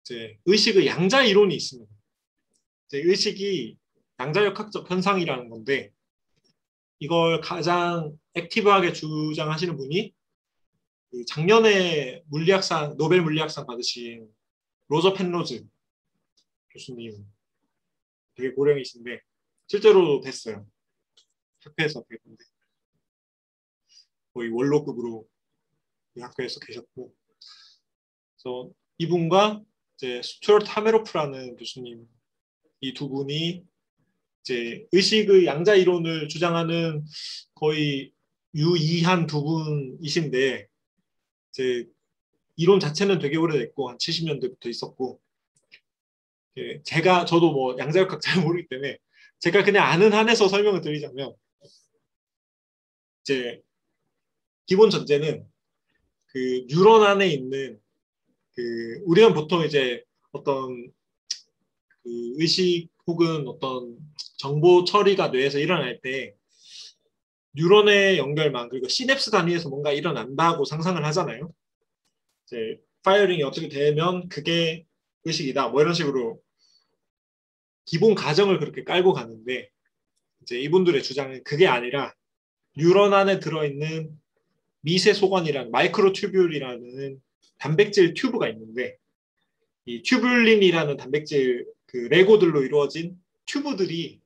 이제 의식의 양자 이론이 있습니다. 이제 의식이 양자역학적 현상이라는 건데, 이걸 가장 액티브하게 주장하시는 분이 그 작년에 노벨 물리학상 받으신 로저 펜로즈 교수님, 되게 고령이신데 실제로 뵀어요. 학회에서 뵀는데 거의 원로급으로 학교에서 계셨고, 그래서 이분과 이제 스튜어트 하메로프라는 교수님, 이 두 분이 이제 의식의 양자 이론을 주장하는 거의 유이한 두 분이신데, 이제 이론 자체는 되게 오래됐고 한 70년대부터 있었고, 저도 뭐 양자역학 잘 모르기 때문에 제가 그냥 아는 한에서 설명을 드리자면, 이제 기본 전제는 그 뉴런 안에 있는 그 우리는 보통 이제 어떤 그 의식 혹은 어떤 정보 처리가 뇌에서 일어날 때 뉴런의 연결망, 그리고 시냅스 단위에서 뭔가 일어난다고 상상을 하잖아요. 이제 파이어링이 어떻게 되면 그게 의식이다, 뭐 이런 식으로 기본 가정을 그렇게 깔고 가는데, 이제 이분들의 주장은 그게 아니라 뉴런 안에 들어있는 미세 소관이라는 마이크로 튜뷸이라는 단백질 튜브가 있는데, 이 튜뷸린이라는 단백질 그 레고들로 이루어진 튜브들이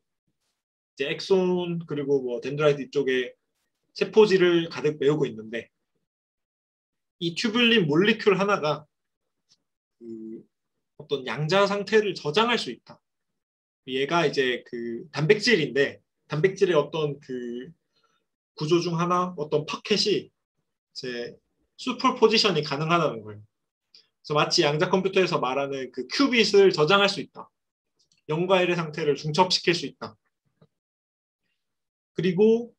이제 엑손 그리고 뭐 덴드라이트 이쪽에 세포질을 가득 메우고 있는데, 이 튜뷸린 몰리큘 하나가 그 어떤 양자 상태를 저장할 수 있다. 얘가 이제 그 단백질인데 단백질의 어떤 그 구조 중 하나, 어떤 파켓이 이제 슈퍼 포지션이 가능하다는 거예요. 그래서 마치 양자 컴퓨터에서 말하는 그 큐빗을 저장할 수 있다. 0과 1의 상태를 중첩시킬 수 있다. 그리고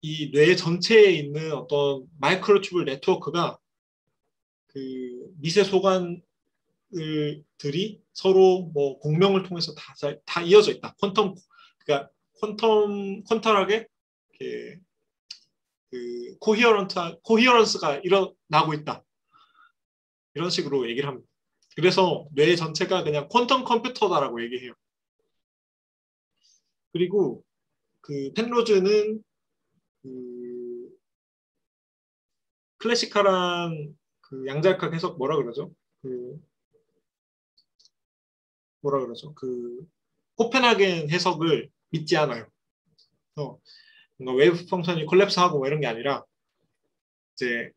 이 뇌 전체에 있는 어떤 마이크로튜블 네트워크가 그 미세 소관들이 서로 뭐 공명을 통해서 다 이어져 있다. 그러니까 퀀텀하게 이렇게 그 코히어런스가 일어나고 있다. 이런 식으로 얘기를 합니다. 그래서 뇌 전체가 그냥 퀀텀 컴퓨터다라고 얘기해요. 그리고 그 펜로즈는 그 클래시컬한 그 양자역학 해석 뭐라 그러죠? 그 뭐라 그러죠? 그 코펜하겐 해석을 믿지 않아요. 그래서 뭔가 웨이브 펑션이 콜랩스하고 뭐 이런 게 아니라 이제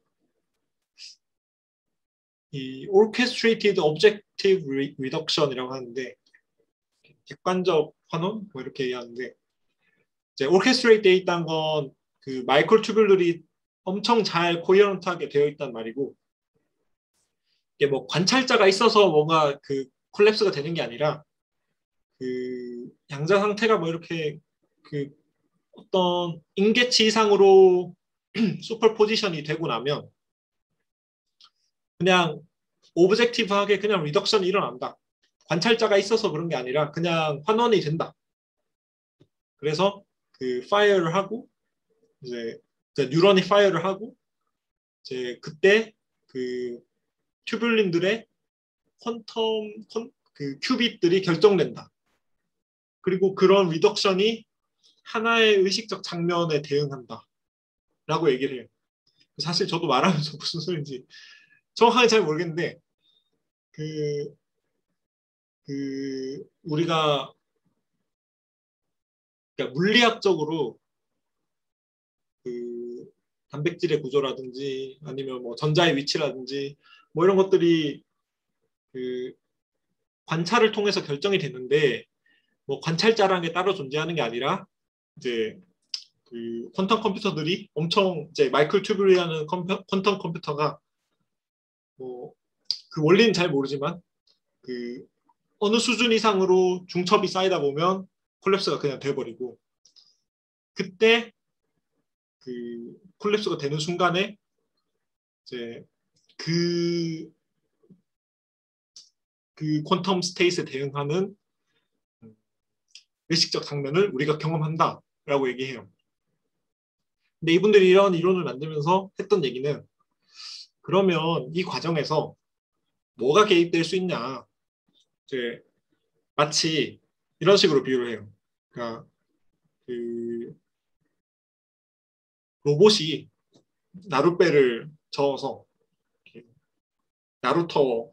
이 orchestrated objective reduction이라고 하는데 객관적 환원 뭐 이렇게 얘기하는데 이제 orchestrate 돼 있다는 건 그 마이크로 튜뷸들이 엄청 잘 코헤런트하게 되어 있단 말이고 이게 뭐 관찰자가 있어서 뭔가 그 콜랩스가 되는 게 아니라 그 양자 상태가 뭐 이렇게 그 어떤 임계치 이상으로 슈퍼 포지션이 되고 나면 그냥 오브젝티브하게 그냥 리덕션이 일어난다. 관찰자가 있어서 그런 게 아니라 그냥 환원이 된다. 그래서 그 파이어를 하고 이제 뉴런이 파이어를 하고 이제 그때 그 튜뷸린들의 퀀텀 그 큐빗들이 결정된다. 그리고 그런 리덕션이 하나의 의식적 장면에 대응한다. 라고 얘기를 해요. 사실 저도 말하면서 무슨 소리인지 정확하게 잘 모르겠는데 우리가 그러니까 물리학적으로 그 단백질의 구조라든지 아니면 뭐 전자의 위치라든지 뭐 이런 것들이 그 관찰을 통해서 결정이 되는데 뭐 관찰자라는 게 따로 존재하는 게 아니라 이제 그 퀀텀 컴퓨터들이 엄청 이제 마이클 튜뷸리라는 퀀텀 컴퓨터가 뭐 그 원리는 잘 모르지만 그 어느 수준 이상으로 중첩이 쌓이다 보면 콜랩스가 그냥 돼버리고 그때 그 콜랩스가 되는 순간에 이제 그 퀀텀 스테이트에 대응하는 의식적 장면을 우리가 경험한다라고 얘기해요. 근데 이분들이 이런 이론을 만들면서 했던 얘기는 그러면 이 과정에서 뭐가 개입될 수 있냐 이제 마치 이런 식으로 비유를 해요. 그러니까 그 로봇이 나룻배를 저어서 나루터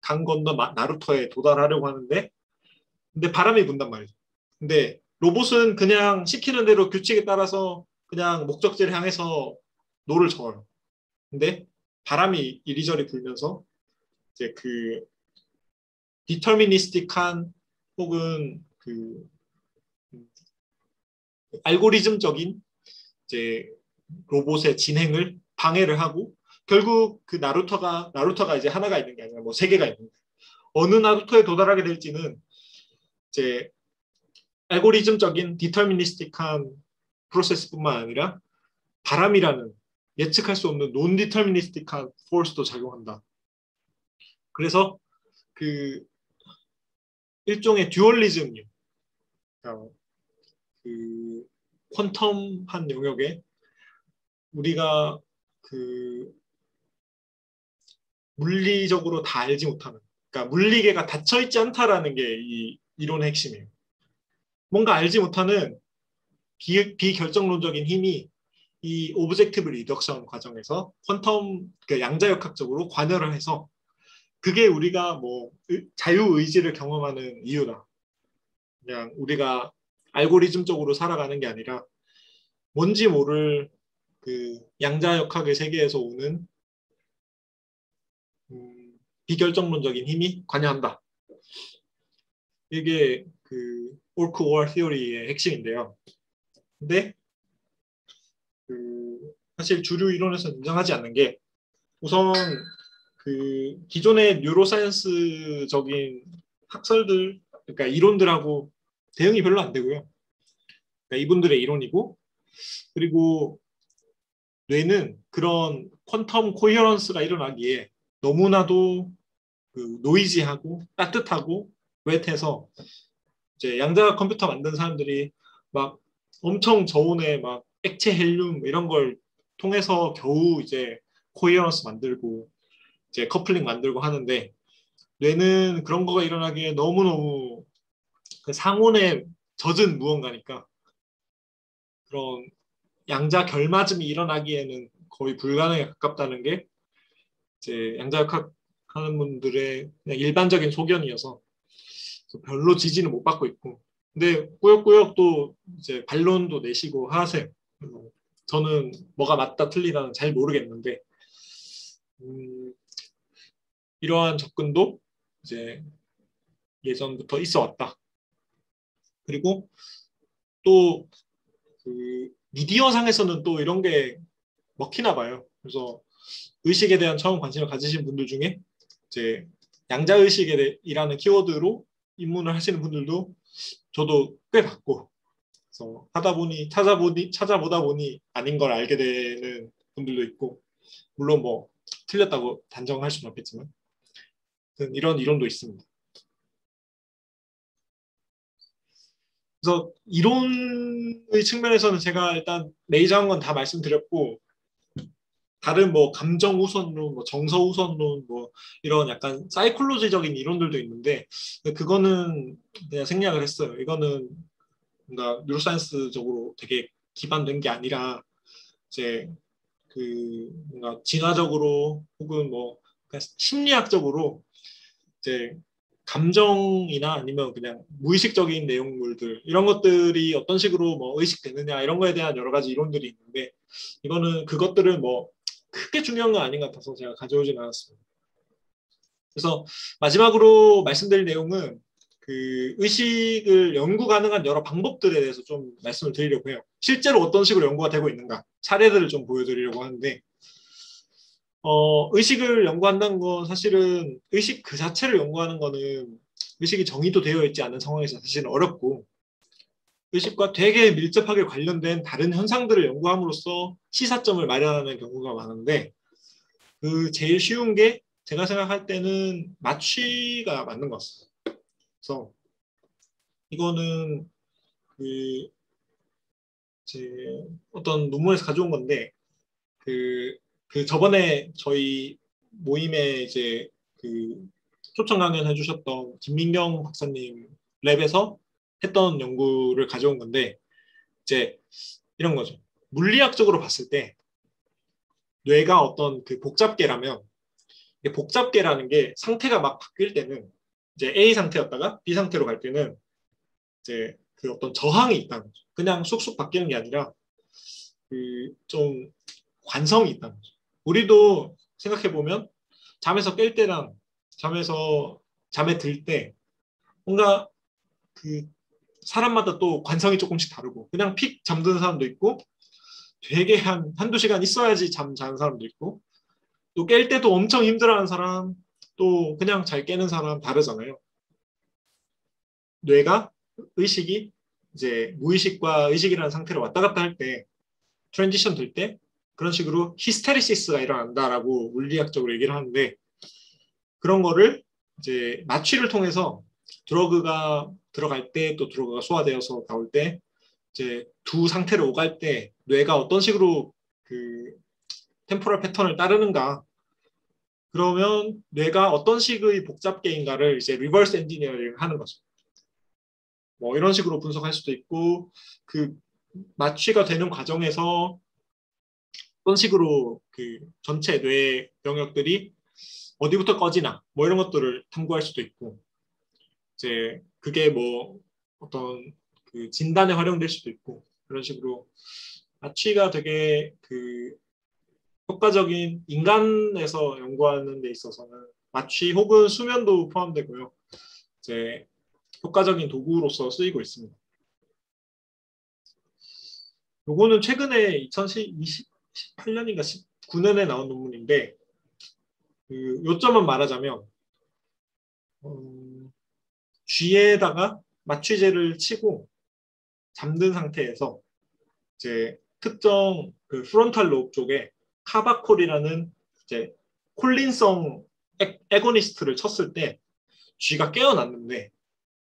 강 건너 나루터에 도달하려고 하는데 근데 바람이 분단 말이죠. 근데 로봇은 그냥 시키는 대로 규칙에 따라서 그냥 목적지를 향해서 노를 저어요. 근데 바람이 이리저리 불면서 이제 그 디터미니스틱한 혹은 그 알고리즘적인 이제 로봇의 진행을 방해를 하고 결국 그 나루터가 이제 하나가 있는 게 아니라 뭐 세 개가 있는 거예요. 어느 나루터에 도달하게 될지는 이제 알고리즘적인 디터미니스틱한 프로세스뿐만 아니라 바람이라는 예측할 수 없는 논 디터미니스틱한 포스도 작용한다. 그래서 그 일종의 듀얼리즘이요. 그러니까 그 퀀텀한 영역에 우리가 그 물리적으로 다 알지 못하는, 그러니까 물리계가 닫혀 있지 않다라는 게 이 이론의 핵심이에요. 뭔가 알지 못하는 비결정론적인 힘이 이 오브젝티브 리덕션 과정에서 퀀텀 그러니까 양자역학적으로 관여를 해서 그게 우리가 뭐 자유의지를 경험하는 이유다. 그냥 우리가 알고리즘적으로 살아가는 게 아니라 뭔지 모를 그 양자역학의 세계에서 오는 비결정론적인 힘이 관여한다. 이게 그 올크-오알 티어리의 핵심인데요. 근데 그 사실 주류 이론에서 인정하지 않는 게 우선 그 기존의 뉴로사이언스적인 학설들, 그러니까 이론들하고 대응이 별로 안 되고요. 그러니까 이분들의 이론이고, 그리고 뇌는 그런 퀀텀 코헤런스가 일어나기에 너무나도 그 노이지하고 따뜻하고 웻해서 이제 양자 컴퓨터 만든 사람들이 막 엄청 저온에 막 액체 헬륨 이런 걸 통해서 겨우 이제 코헤런스 만들고 이제 커플링 만들고 하는데 뇌는 그런 거가 일어나기에 너무너무 그 상온에 젖은 무언가니까 그런 양자 결맞음이 일어나기에는 거의 불가능에 가깝다는 게 이제 양자역학 하는 분들의 그냥 일반적인 소견이어서 별로 지지는 못 받고 있고 근데 꾸역꾸역 또 이제 반론도 내시고 하세요. 저는 뭐가 맞다 틀리다는 잘 모르겠는데 이러한 접근도 이제 예전부터 있어 왔다. 그리고 또 그 미디어 상에서는 또 이런 게 먹히나 봐요. 그래서 의식에 대한 처음 관심을 가지신 분들 중에 이제 양자의식이라는 키워드로 입문을 하시는 분들도 저도 꽤 봤고 그래서 하다 보니 찾아보다 보니 아닌 걸 알게 되는 분들도 있고 물론 뭐 틀렸다고 단정할 수는 없겠지만 이런 이론도 있습니다. 그래서 이론의 측면에서는 제가 일단 메이저한 건 다 말씀드렸고 다른 뭐 감정 우선론, 뭐 정서 우선론, 뭐 이런 약간 사이콜로지적인 이론들도 있는데 그거는 그냥 생략을 했어요. 이거는 뭔가 뉴로사이언스적으로 되게 기반된 게 아니라 이제 그 뭔가 진화적으로 혹은 뭐 심리학적으로 이제 감정이나 아니면 그냥 무의식적인 내용물들 이런 것들이 어떤 식으로 뭐 의식되느냐 이런 거에 대한 여러 가지 이론들이 있는데 이거는 그것들은 뭐 크게 중요한 건 아닌 것 같아서 제가 가져오진 않았습니다. 그래서 마지막으로 말씀드릴 내용은 그 의식을 연구 가능한 여러 방법들에 대해서 좀 말씀을 드리려고 해요. 실제로 어떤 식으로 연구가 되고 있는가 사례들을 좀 보여드리려고 하는데 의식을 연구한다는 건 사실은 의식 그 자체를 연구하는 거는 의식이 정의도 되어 있지 않은 상황에서 사실은 어렵고 의식과 되게 밀접하게 관련된 다른 현상들을 연구함으로써 시사점을 마련하는 경우가 많은데 그 제일 쉬운 게 제가 생각할 때는 마취가 맞는 것 같습니다. 그래서 이거는 그 제 어떤 논문에서 가져온 건데 그 저번에 저희 모임에 이제 그 초청 강연 해주셨던 김민경 박사님 랩에서 했던 연구를 가져온 건데 이제 이런 거죠. 물리학적으로 봤을 때 뇌가 어떤 그 복잡계라면 복잡계라는 게 상태가 막 바뀔 때는 이제 A 상태였다가 B 상태로 갈 때는 이제 그 어떤 저항이 있다는 거죠. 그냥 쑥쑥 바뀌는 게 아니라 그 좀 관성이 있다는 거죠. 우리도 생각해보면 잠에서 깰 때랑 잠에 들 때 뭔가 그 사람마다 또 관성이 조금씩 다르고 그냥 픽 잠드는 사람도 있고 되게 한두 시간 있어야지 잠 자는 사람도 있고 또 깰 때도 엄청 힘들어하는 사람 또 그냥 잘 깨는 사람 다르잖아요. 뇌가 의식이 이제 무의식과 의식이라는 상태로 왔다 갔다 할 때 트랜지션 될 때 그런 식으로 히스테리시스가 일어난다라고 물리학적으로 얘기를 하는데 그런 거를 이제 마취를 통해서 드러그가 들어갈 때 또 드러그가 소화되어서 나올 때 이제 두 상태를 오갈 때 뇌가 어떤 식으로 그 템포럴 패턴을 따르는가 그러면 뇌가 어떤 식의 복잡계인가를 이제 리버스 엔지니어링 하는 거죠. 뭐 이런 식으로 분석할 수도 있고 그 마취가 되는 과정에서 어떤 식으로 그 전체 뇌 영역들이 어디부터 꺼지나 뭐 이런 것들을 탐구할 수도 있고 이제 그게 뭐 어떤 그 진단에 활용될 수도 있고 그런 식으로 마취가 되게 그 효과적인 인간에서 연구하는 데 있어서는 마취 혹은 수면도 포함되고요. 이제 효과적인 도구로서 쓰이고 있습니다. 요거는 최근에 2018년인가 19년에 나온 논문인데 그 요점은 말하자면 쥐에다가 마취제를 치고 잠든 상태에서 이제 특정 그 프론탈 로브 쪽에 카바콜이라는 이제 콜린성 에고니스트를 쳤을 때 쥐가 깨어났는데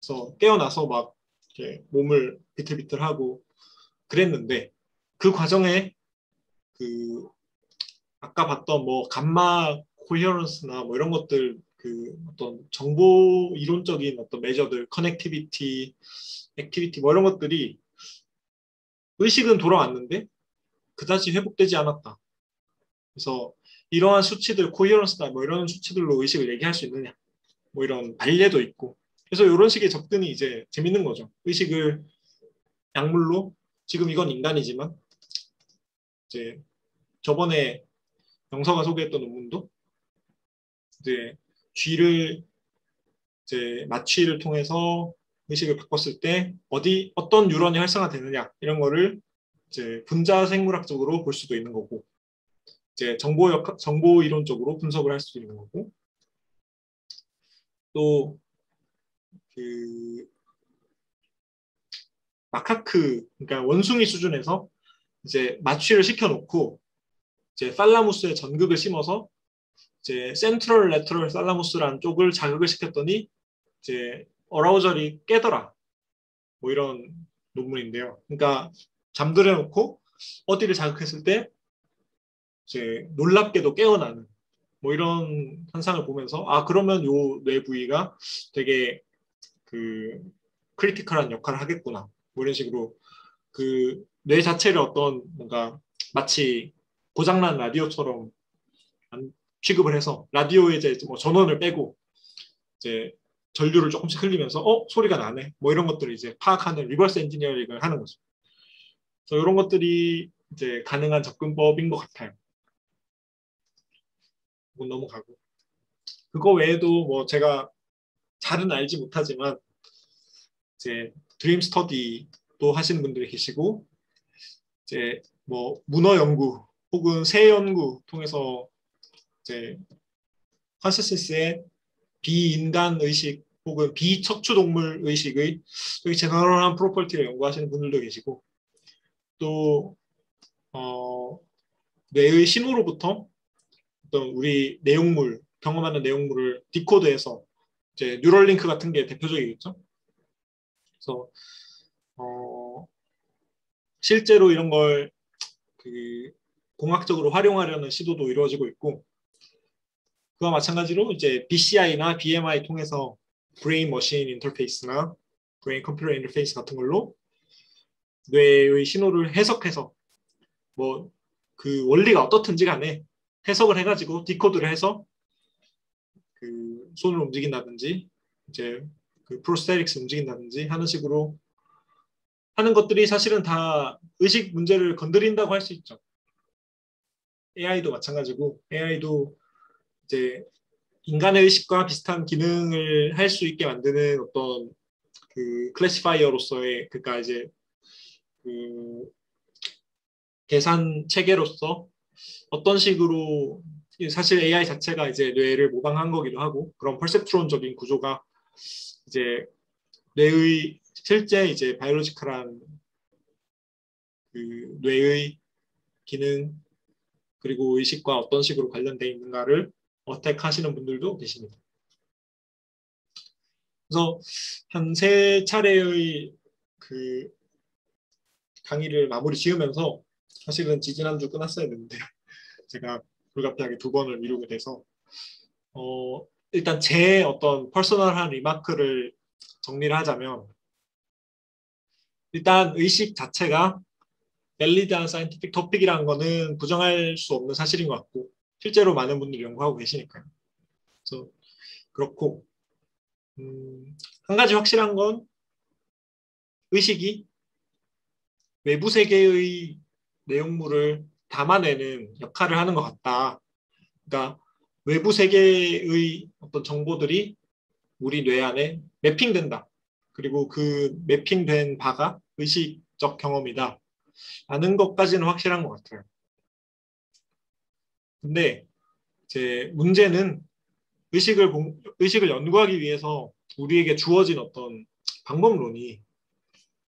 그래서 깨어나서 막 이렇게 몸을 비틀비틀하고 그랬는데 그 과정에 그 아까 봤던 뭐 감마 코헤런스나 뭐 이런 것들 그 어떤 정보 이론적인 어떤 메저들, 커넥티비티, 액티비티 뭐 이런 것들이 의식은 돌아왔는데 그다지 회복되지 않았다. 그래서 이러한 수치들, 코헤런스나 뭐 이런 수치들로 의식을 얘기할 수 있느냐, 뭐 이런 반례도 있고. 그래서 이런 식의 접근이 이제 재밌는 거죠. 의식을 약물로, 지금 이건 인간이지만 이제 저번에 영서가 소개했던 논문도 이제 쥐를 이제 마취를 통해서 의식을 바꿨을 때 어떤 뉴런이 활성화되느냐 이런 거를 이제 분자 생물학적으로 볼 수도 있는 거고, 이제 정보 이론적으로 분석을 할 수도 있는 거고, 또 그 마카크, 그러니까 원숭이 수준에서 이제 마취를 시켜놓고 이제 팔라무스에 전극을 심어서 이제 센트럴 레터럴 살라무스라는 쪽을 자극을 시켰더니 이제 어라우절이 깨더라. 뭐 이런 논문인데요. 그러니까 잠들어 놓고 어디를 자극했을 때 이제 놀랍게도 깨어나는 뭐 이런 현상을 보면서 아 그러면 요 뇌 부위가 되게 그 크리티컬한 역할을 하겠구나. 뭐 이런 식으로 그 뇌 자체를 어떤 뭔가 마치 고장난 라디오처럼 취급을 해서 라디오에 이제 뭐 전원을 빼고 이제 전류를 조금씩 흘리면서 소리가 나네 뭐 이런 것들을 이제 파악하는 리버스 엔지니어링을 하는 거죠. 그래서 이런 것들이 이제 가능한 접근법인 것 같아요. 이건 넘어가고 그거 외에도 뭐 제가 잘은 알지 못하지만 이제 드림 스터디도 하시는 분들이 계시고 이제 뭐 문어 연구 혹은 새 연구 통해서 이제 컨시스턴스의 비인간 의식 혹은 비척추동물 의식의 여기 제너럴한 프로퍼티를 연구하시는 분들도 계시고 또 뇌의 신호로부터 어떤 우리 내용물 경험하는 내용물을 디코드해서 이제 뉴럴링크 같은 게 대표적이겠죠. 그래서 실제로 이런 걸 그 공학적으로 활용하려는 시도도 이루어지고 있고 그와 마찬가지로 이제 BCI나 BMI 통해서 브레인 머신 인터페이스나 브레인 컴퓨터 인터페이스 같은 걸로 뇌의 신호를 해석해서 뭐 그 원리가 어떻든지 간에 해석을 해가지고 디코드를 해서 그 손을 움직인다든지 이제 그 프로스테릭스 움직인다든지 하는 식으로 하는 것들이 사실은 다 의식 문제를 건드린다고 할 수 있죠. AI도 마찬가지고 AI도 이제 인간의 의식과 비슷한 기능을 할 수 있게 만드는 어떤 그 클래시파이어로서의 그러니까 이제 그 계산 체계로서 어떤 식으로 사실 AI 자체가 이제 뇌를 모방한 거기도 하고 그런 퍼셉트론적인 구조가 이제 뇌의 실제 이제 바이올로지컬한 그 뇌의 기능 그리고 의식과 어떤 식으로 관련되어 있는가를 어택하시는 분들도 계십니다. 그래서 한 3차례의 그 강의를 마무리 지으면서 사실은 지지난주 끝났어야 되는데 제가 불가피하게 2번을 미루게 돼서 일단 제 어떤 퍼스널한 리마크를 정리를 하자면 일단 의식 자체가 밸리드한 사이언티픽 토픽이라는 거는 부정할 수 없는 사실인 것 같고 실제로 많은 분들이 연구하고 계시니까요. 그래서 그렇고 한 가지 확실한 건 의식이 외부 세계의 내용물을 담아내는 역할을 하는 것 같다. 그러니까 외부 세계의 어떤 정보들이 우리 뇌 안에 매핑된다. 그리고 그 매핑된 바가 의식적 경험이다. 라는 것까지는 확실한 것 같아요. 근데 이제 문제는 의식을 연구하기 위해서 우리에게 주어진 어떤 방법론이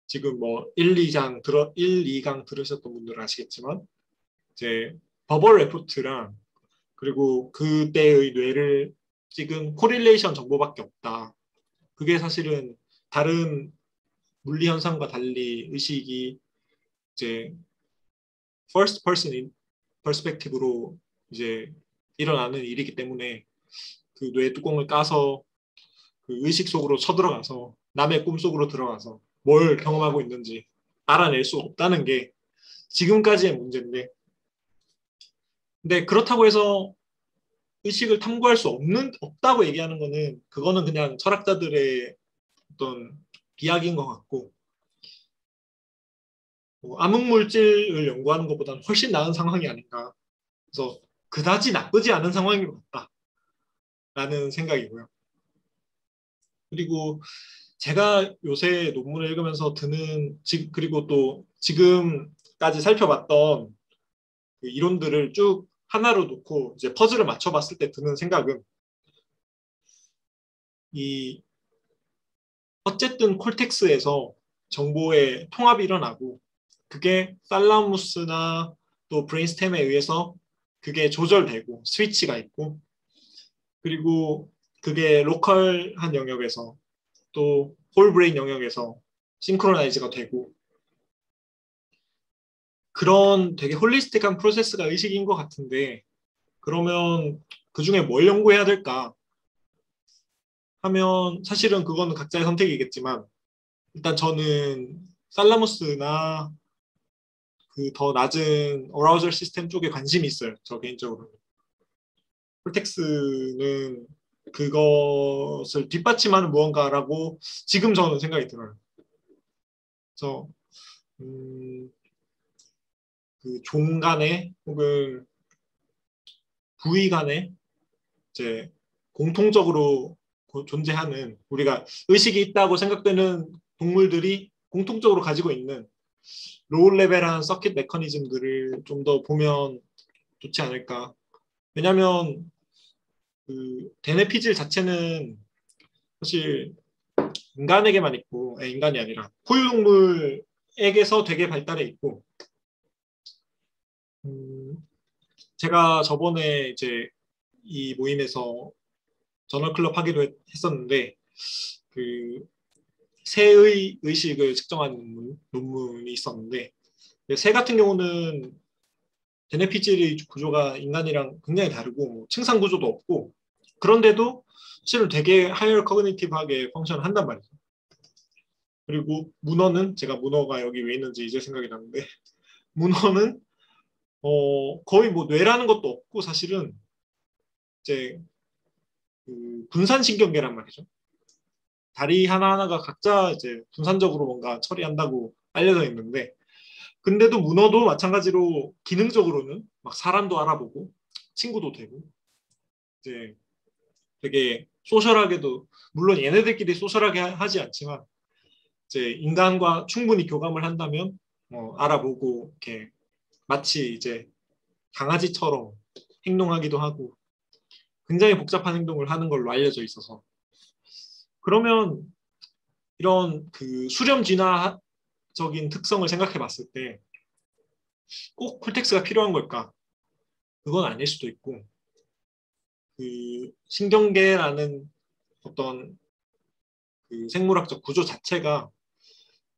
지금 뭐 1, 2강 들으셨던 분들은 아시겠지만 이제 버벌 레포트랑 그리고 그때의 뇌를 찍은 코릴레이션 정보밖에 없다. 그게 사실은 다른 물리 현상과 달리 의식이 이제 first person perspective로 이제 일어나는 일이기 때문에 그 뇌 뚜껑을 까서 그 의식 속으로 쳐들어가서 남의 꿈 속으로 들어가서 뭘 경험하고 있는지 알아낼 수 없다는 게 지금까지의 문제인데, 근데 그렇다고 해서 의식을 탐구할 수 없다고 얘기하는 거는 그거는 그냥 철학자들의 어떤 이야기인 것 같고, 암흑물질을 연구하는 것보다는 훨씬 나은 상황이 아닌가. 그래서 그다지 나쁘지 않은 상황인 것 같다라는 생각이고요. 그리고 제가 요새 논문을 읽으면서 드는, 그리고 또 지금까지 살펴봤던 그 이론들을 쭉 하나로 놓고 이제 퍼즐을 맞춰봤을 때 드는 생각은, 어쨌든 콜텍스에서 정보의 통합이 일어나고 그게 살라무스나 또 브레인스템에 의해서 그게 조절되고 스위치가 있고, 그리고 그게 로컬한 영역에서 또 홀브레인 영역에서 싱크로나이즈가 되고, 그런 되게 홀리스틱한 프로세스가 의식인 것 같은데, 그러면 그 중에 뭘 연구해야 될까 하면 사실은 그거는 각자의 선택이겠지만, 일단 저는 살라무스나 그 더 낮은 어라우절 시스템 쪽에 관심이 있어요. 저 개인적으로. 콜텍스는 그것을 뒷받침하는 무언가라고 지금 저는 생각이 들어요. 그래서 그 종 간에 혹은 부위 간에 이제 공통적으로 존재하는, 우리가 의식이 있다고 생각되는 동물들이 공통적으로 가지고 있는 로우 레벨한 서킷 메커니즘들을 좀 더 보면 좋지 않을까. 왜냐하면 그 데네피질 자체는 사실 인간에게만 있고, 인간이 아니라 포유동물에게서 되게 발달해 있고, 제가 저번에 이제 이 모임에서 저널클럽 하기도 했었는데, 그 새의 의식을 측정한 논문이 있었는데, 새 같은 경우는 데네피질의 구조가 인간이랑 굉장히 다르고 층상 구조도 없고, 그런데도 실은 되게 하이어 커그니티브하게 펑션을 한단 말이죠. 그리고 문어는, 제가 문어가 여기 왜 있는지 이제 생각이 나는데, 문어는 거의 뭐 뇌라는 것도 없고 사실은 이제 그 분산신경계란 말이죠. 다리 하나하나가 각자 이제 분산적으로 뭔가 처리한다고 알려져 있는데, 근데도 문어도 마찬가지로 기능적으로는 막 사람도 알아보고 친구도 되고, 이제 되게 소셜하게도, 물론 얘네들끼리 소셜하게 하지 않지만 이제 인간과 충분히 교감을 한다면 알아보고 이렇게 마치 이제 강아지처럼 행동하기도 하고 굉장히 복잡한 행동을 하는 걸로 알려져 있어서, 그러면 이런 그 수렴 진화적인 특성을 생각해 봤을 때 꼭 콜텍스가 필요한 걸까? 그건 아닐 수도 있고, 그 신경계라는 어떤 그 생물학적 구조 자체가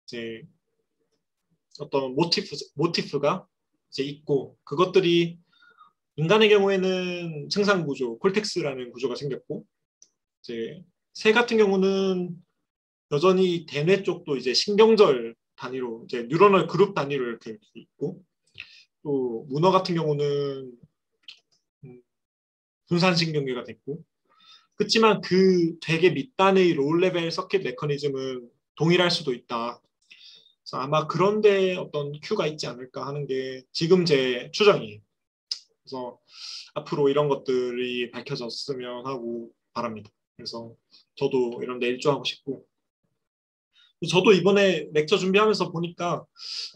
이제 어떤 모티프가 이제 있고, 그것들이 인간의 경우에는 층상 구조, 콜텍스라는 구조가 생겼고, 이제 새 같은 경우는 여전히 대뇌 쪽도 이제 신경절 단위로, 이제 뉴러널 그룹 단위로 이렇게 있고, 또 문어 같은 경우는 분산신경계가 됐고, 그렇지만 그 되게 밑단의 로우 레벨 서킷 메커니즘은 동일할 수도 있다. 그래서 아마 그런데 어떤 큐가 있지 않을까 하는 게 지금 제 추정이에요. 그래서 앞으로 이런 것들이 밝혀졌으면 하고 바랍니다. 그래서 저도 이런 데 일조하고 싶고, 저도 이번에 렉처 준비하면서 보니까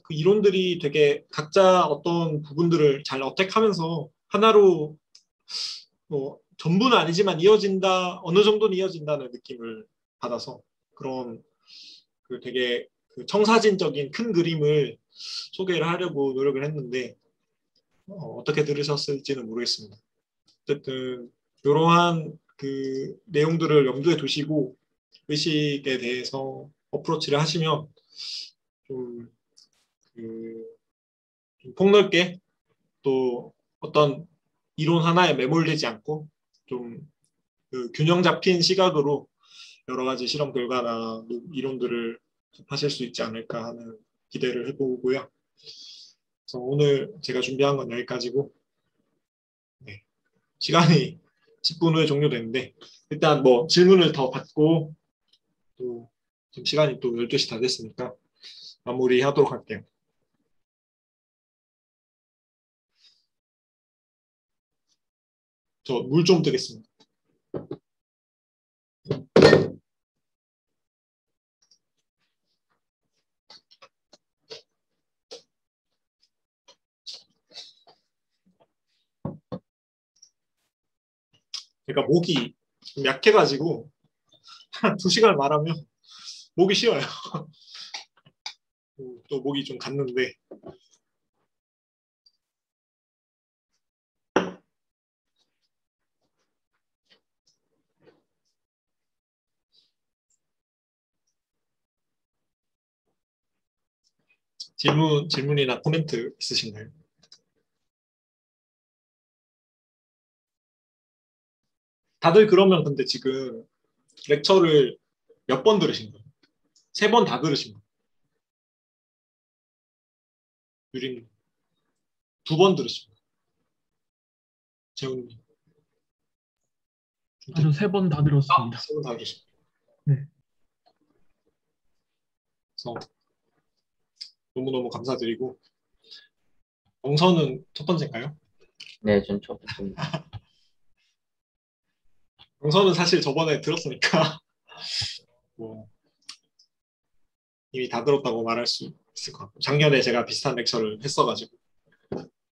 그 이론들이 되게 각자 어떤 부분들을 잘 어택하면서 하나로 전부는 아니지만 이어진다, 어느 정도는 이어진다는 느낌을 받아서, 그런 그 되게 그 청사진적인 큰 그림을 소개를 하려고 노력을 했는데 어떻게 들으셨을지는 모르겠습니다. 어쨌든 이러한 그 내용들을 염두에 두시고 의식에 대해서 어프로치를 하시면 좀 그 좀 폭넓게 또 어떤 이론 하나에 매몰되지 않고 좀 그 균형 잡힌 시각으로 여러 가지 실험 결과나 이론들을 접하실 수 있지 않을까 하는 기대를 해보고요. 그래서 오늘 제가 준비한 건 여기까지고, 네, 시간이 10분 후에 종료됐는데 일단 뭐 질문을 더 받고 또 지금 시간이 또 12시 다 됐으니까 마무리하도록 할게요. 저 물 좀 뜨겠습니다. 제가 목이 좀 약해가지고 한 2시간 말하면 목이 쉬어요. 또 목이 좀 갔는데 질문이나 코멘트 있으신가요? 다들 그러면 근데 지금 렉처를 몇 번 들으신 거예요? 3번 다 들으신 거예요? 유리님 2번 들으신 거예요? 재훈님 저 3번 다 들었습니다. 3번 다 들으신 거예요? 네. 그래서 너무너무 감사드리고 영선은 첫 번째인가요? 네, 전 첫 번째입니다. 영선은 사실 저번에 들었으니까 뭐 이미 다 들었다고 말할 수 있을 것 같고 작년에 제가 비슷한 렉처를 했어가지고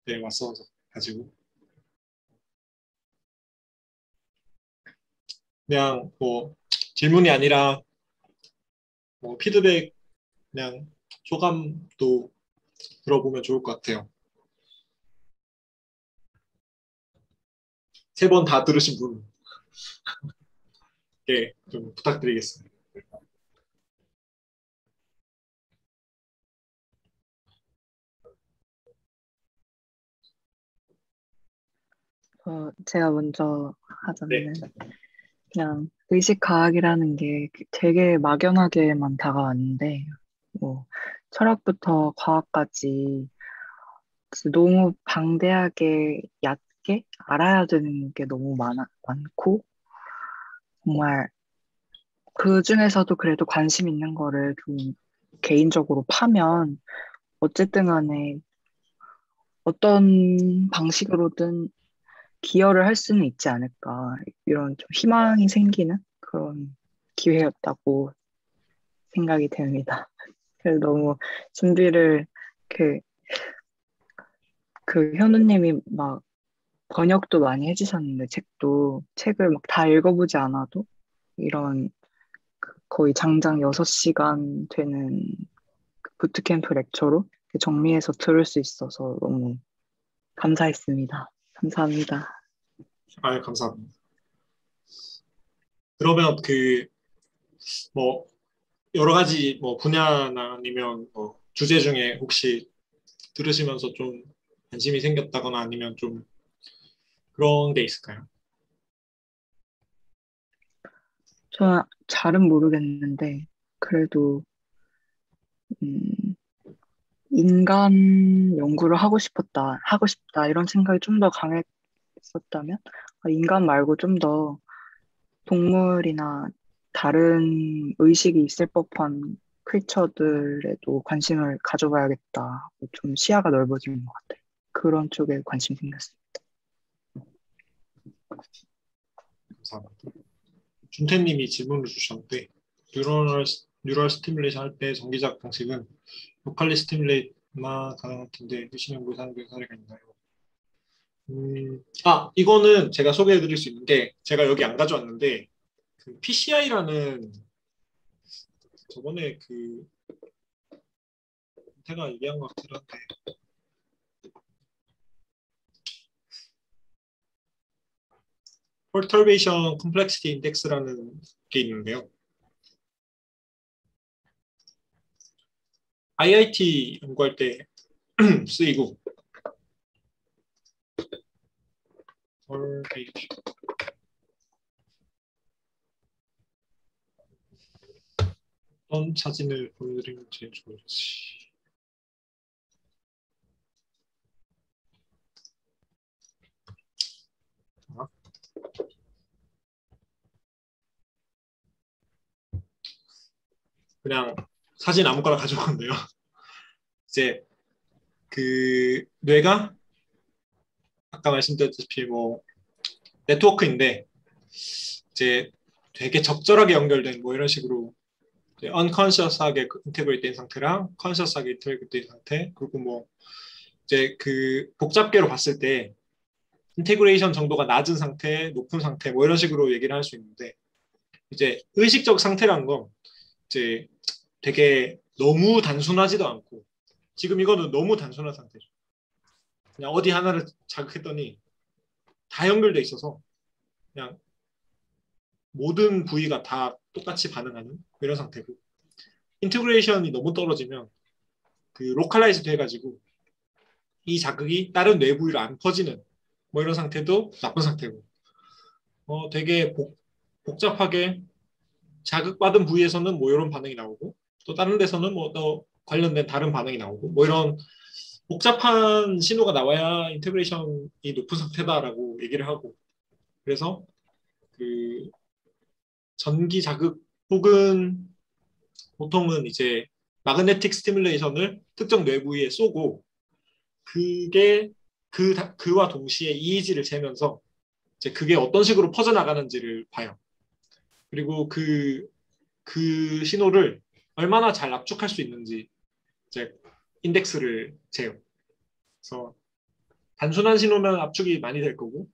네, 왔어가지고 그냥 뭐 질문이 아니라 뭐 피드백 그냥 소감도 들어보면 좋을 것 같아요. 3번 다 들으신 분 예, 좀 부탁드리겠습니다. 제가 먼저 하자면은 그냥 의식과학이라는 게 되게 막연하게만 다가왔는데 뭐 철학부터 과학까지 너무 방대하게 얕게 알아야 되는 게 너무 많고 정말 그 중에서도 그래도 관심 있는 거를 좀 개인적으로 파면 어쨌든 간에 어떤 방식으로든 기여를 할 수는 있지 않을까 이런 좀 희망이 생기는 그런 기회였다고 생각이 됩니다. 그래서 너무 준비를 그 현우님이 막 번역도 많이 해주셨는데 책을 막 다 읽어보지 않아도 이런 거의 장장 6시간 되는 그 부트캠프 렉처로 정리해서 들을 수 있어서 너무 감사했습니다. 감사합니다. 아, 감사합니다. 그러면 뭐 여러 가지 뭐 분야나 아니면 뭐 주제 중에 혹시 들으시면서 좀 관심이 생겼다거나 아니면 좀 그런 게 있을까요? 저는 잘은 모르겠는데 그래도 인간 연구를 하고 싶다 이런 생각이 좀 더 강했었다면 인간 말고 좀 더 동물이나 다른 의식이 있을 법한 크리처들에도 관심을 가져봐야겠다. 좀 시야가 넓어지는 것 같아요. 그런 쪽에 관심이 생겼습니다. 감사합니다. 준태님이 질문을 주셨는데 뉴럴 스티뮬레이션 할 때 전기작 방식은 로컬리 스티뮬레이트만 가능할 텐데 의심 연구에 사용된 사례가 있나요? 이거는 제가 소개해 드릴 수 있는 게 제가 여기 안 가져왔는데 그 PCI라는 저번에 제가 얘기한 것 같긴 한데 Perturbation Complexity Index라는 게 있는데요. IIT 연구할 때 쓰이고 헐 페이지 어떤 사진을 보여드리면 제일 좋을지. 그냥 사진 아무거나 가져온 건데요. 이제 그 뇌가 아까 말씀드렸다시피 뭐 네트워크인데 이제 되게 적절하게 연결된 뭐 이런 식으로 unconscious하게 인테그레이트 된 상태랑 conscious하게 인테그레이트 된 상태, 그리고 뭐 이제 그 복잡계로 봤을 때 인테그레이션 정도가 낮은 상태, 높은 상태 뭐 이런 식으로 얘기를 할 수 있는데, 이제 의식적 상태라는 건 이제 되게 너무 단순하지도 않고, 지금 이거는 너무 단순한 상태죠. 그냥 어디 하나를 자극했더니 다 연결돼 있어서 그냥 모든 부위가 다 똑같이 반응하는 이런 상태고, 인테그레이션이 너무 떨어지면 그 로컬라이즈 돼가지고 이 자극이 다른 뇌 부위로 안 퍼지는 뭐 이런 상태도 나쁜 상태고, 되게 복잡하게 자극받은 부위에서는 뭐 이런 반응이 나오고 또 다른 데서는 뭐 더 관련된 다른 반응이 나오고 뭐 이런 복잡한 신호가 나와야 인테그레이션이 높은 상태다라고 얘기를 하고, 그래서 그 전기 자극 혹은 보통은 이제 마그네틱 스티뮬레이션을 특정 뇌 부위에 쏘고 그게 그와 동시에 EEG를 재면서 이제 그게 어떤 식으로 퍼져나가는지를 봐요. 그리고 그 신호를 얼마나 잘 압축할 수 있는지 이제 인덱스를 재요. 그래서 단순한 신호면 압축이 많이 될 거고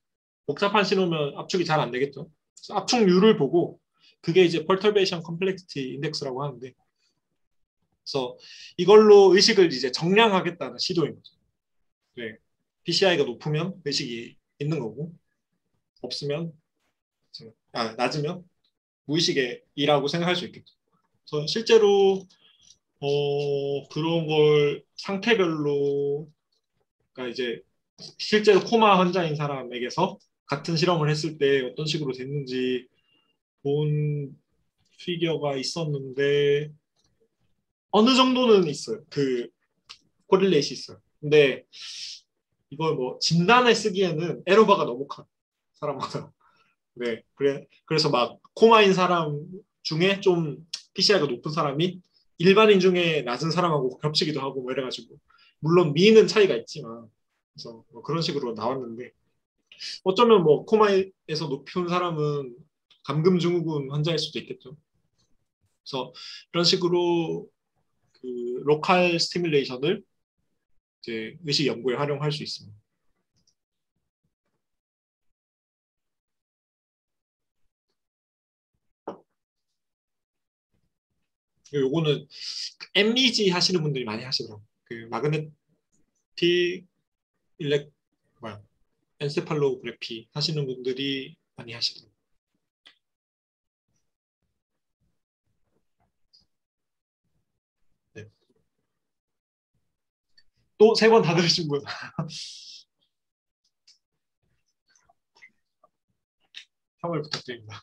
복잡한 신호면 압축이 잘 안 되겠죠. 그래서 압축률을 보고 그게 이제 perturbation complexity index라고 하는데, 그래서 이걸로 의식을 이제 정량하겠다는 시도인 거죠. 네. PCI가 높으면 의식이 있는 거고 없으면 낮으면 무의식의 이라고 생각할 수 있겠죠. 그래서 실제로 그런 걸 상태별로, 그러니까 이제 실제로 코마 환자인 사람에게서 같은 실험을 했을 때 어떤 식으로 됐는지 본 피겨가 있었는데 어느 정도는 있어요. 그 코릴레이시 있어요. 근데 이걸 뭐 진단에 쓰기에는 에러바가 너무 커요. 사람마다. 네, 그래서 막 코마인 사람 중에 좀 PCI가 높은 사람이 일반인 중에 낮은 사람하고 겹치기도 하고 뭐 이래가지고, 물론 미는 차이가 있지만 그래서 뭐 그런 식으로 나왔는데, 어쩌면 뭐 코마에서 높은 사람은 감금 증후군 환자일 수도 있겠죠. 그래서 이런 식으로 그 로컬 스티뮬레이션을 이제 의식 연구에 활용할 수 있습니다. 요거는 MEG 하시는 분들이 많이 하시더라고요. 그 마그네틱 엔세팔로그래피 하시는 분들이 많이 하시더라고요. 네. 또 3번 다 들으신 분. 참여 부탁드립니다.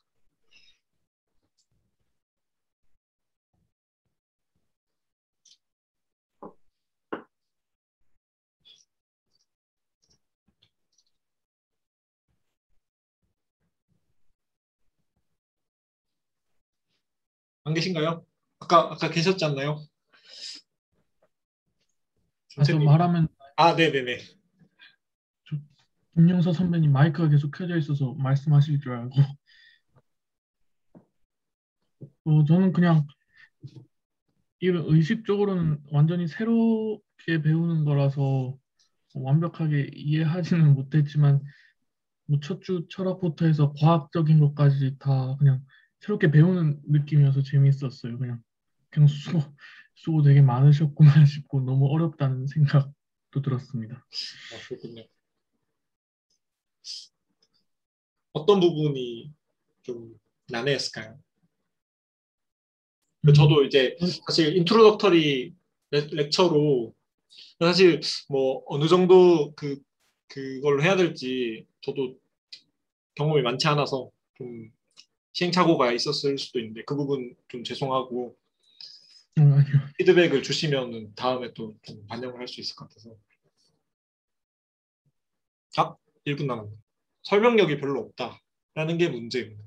안 계신가요? 아까 계셨지 않나요? 좀 말하면 네네네. 김영서 선배님 마이크가 계속 켜져 있어서 말씀하실 줄 알고 저는 그냥 이런 의식적으로는 완전히 새롭게 배우는 거라서 완벽하게 이해하지는 못했지만 뭐 첫 주 철학부터 해서 과학적인 것까지 다 그냥 새롭게 배우는 느낌이어서 재밌었어요. 그냥 수고 되게 많으셨구나 싶고 너무 어렵다는 생각도 들었습니다. 그렇군요. 어떤 부분이 좀 난해했을까요? 저도 이제 사실 인트로덕터리 렉처로 사실 뭐 어느 정도 그걸로 해야 될지 저도 경험이 많지 않아서 좀 시행착오가 있었을 수도 있는데 그 부분 좀 죄송하고 아니요. 피드백을 주시면 다음에 또 좀 반영을 할 수 있을 것 같아서. 1분 남았네. 설명력이 별로 없다라는 게 문제입니다.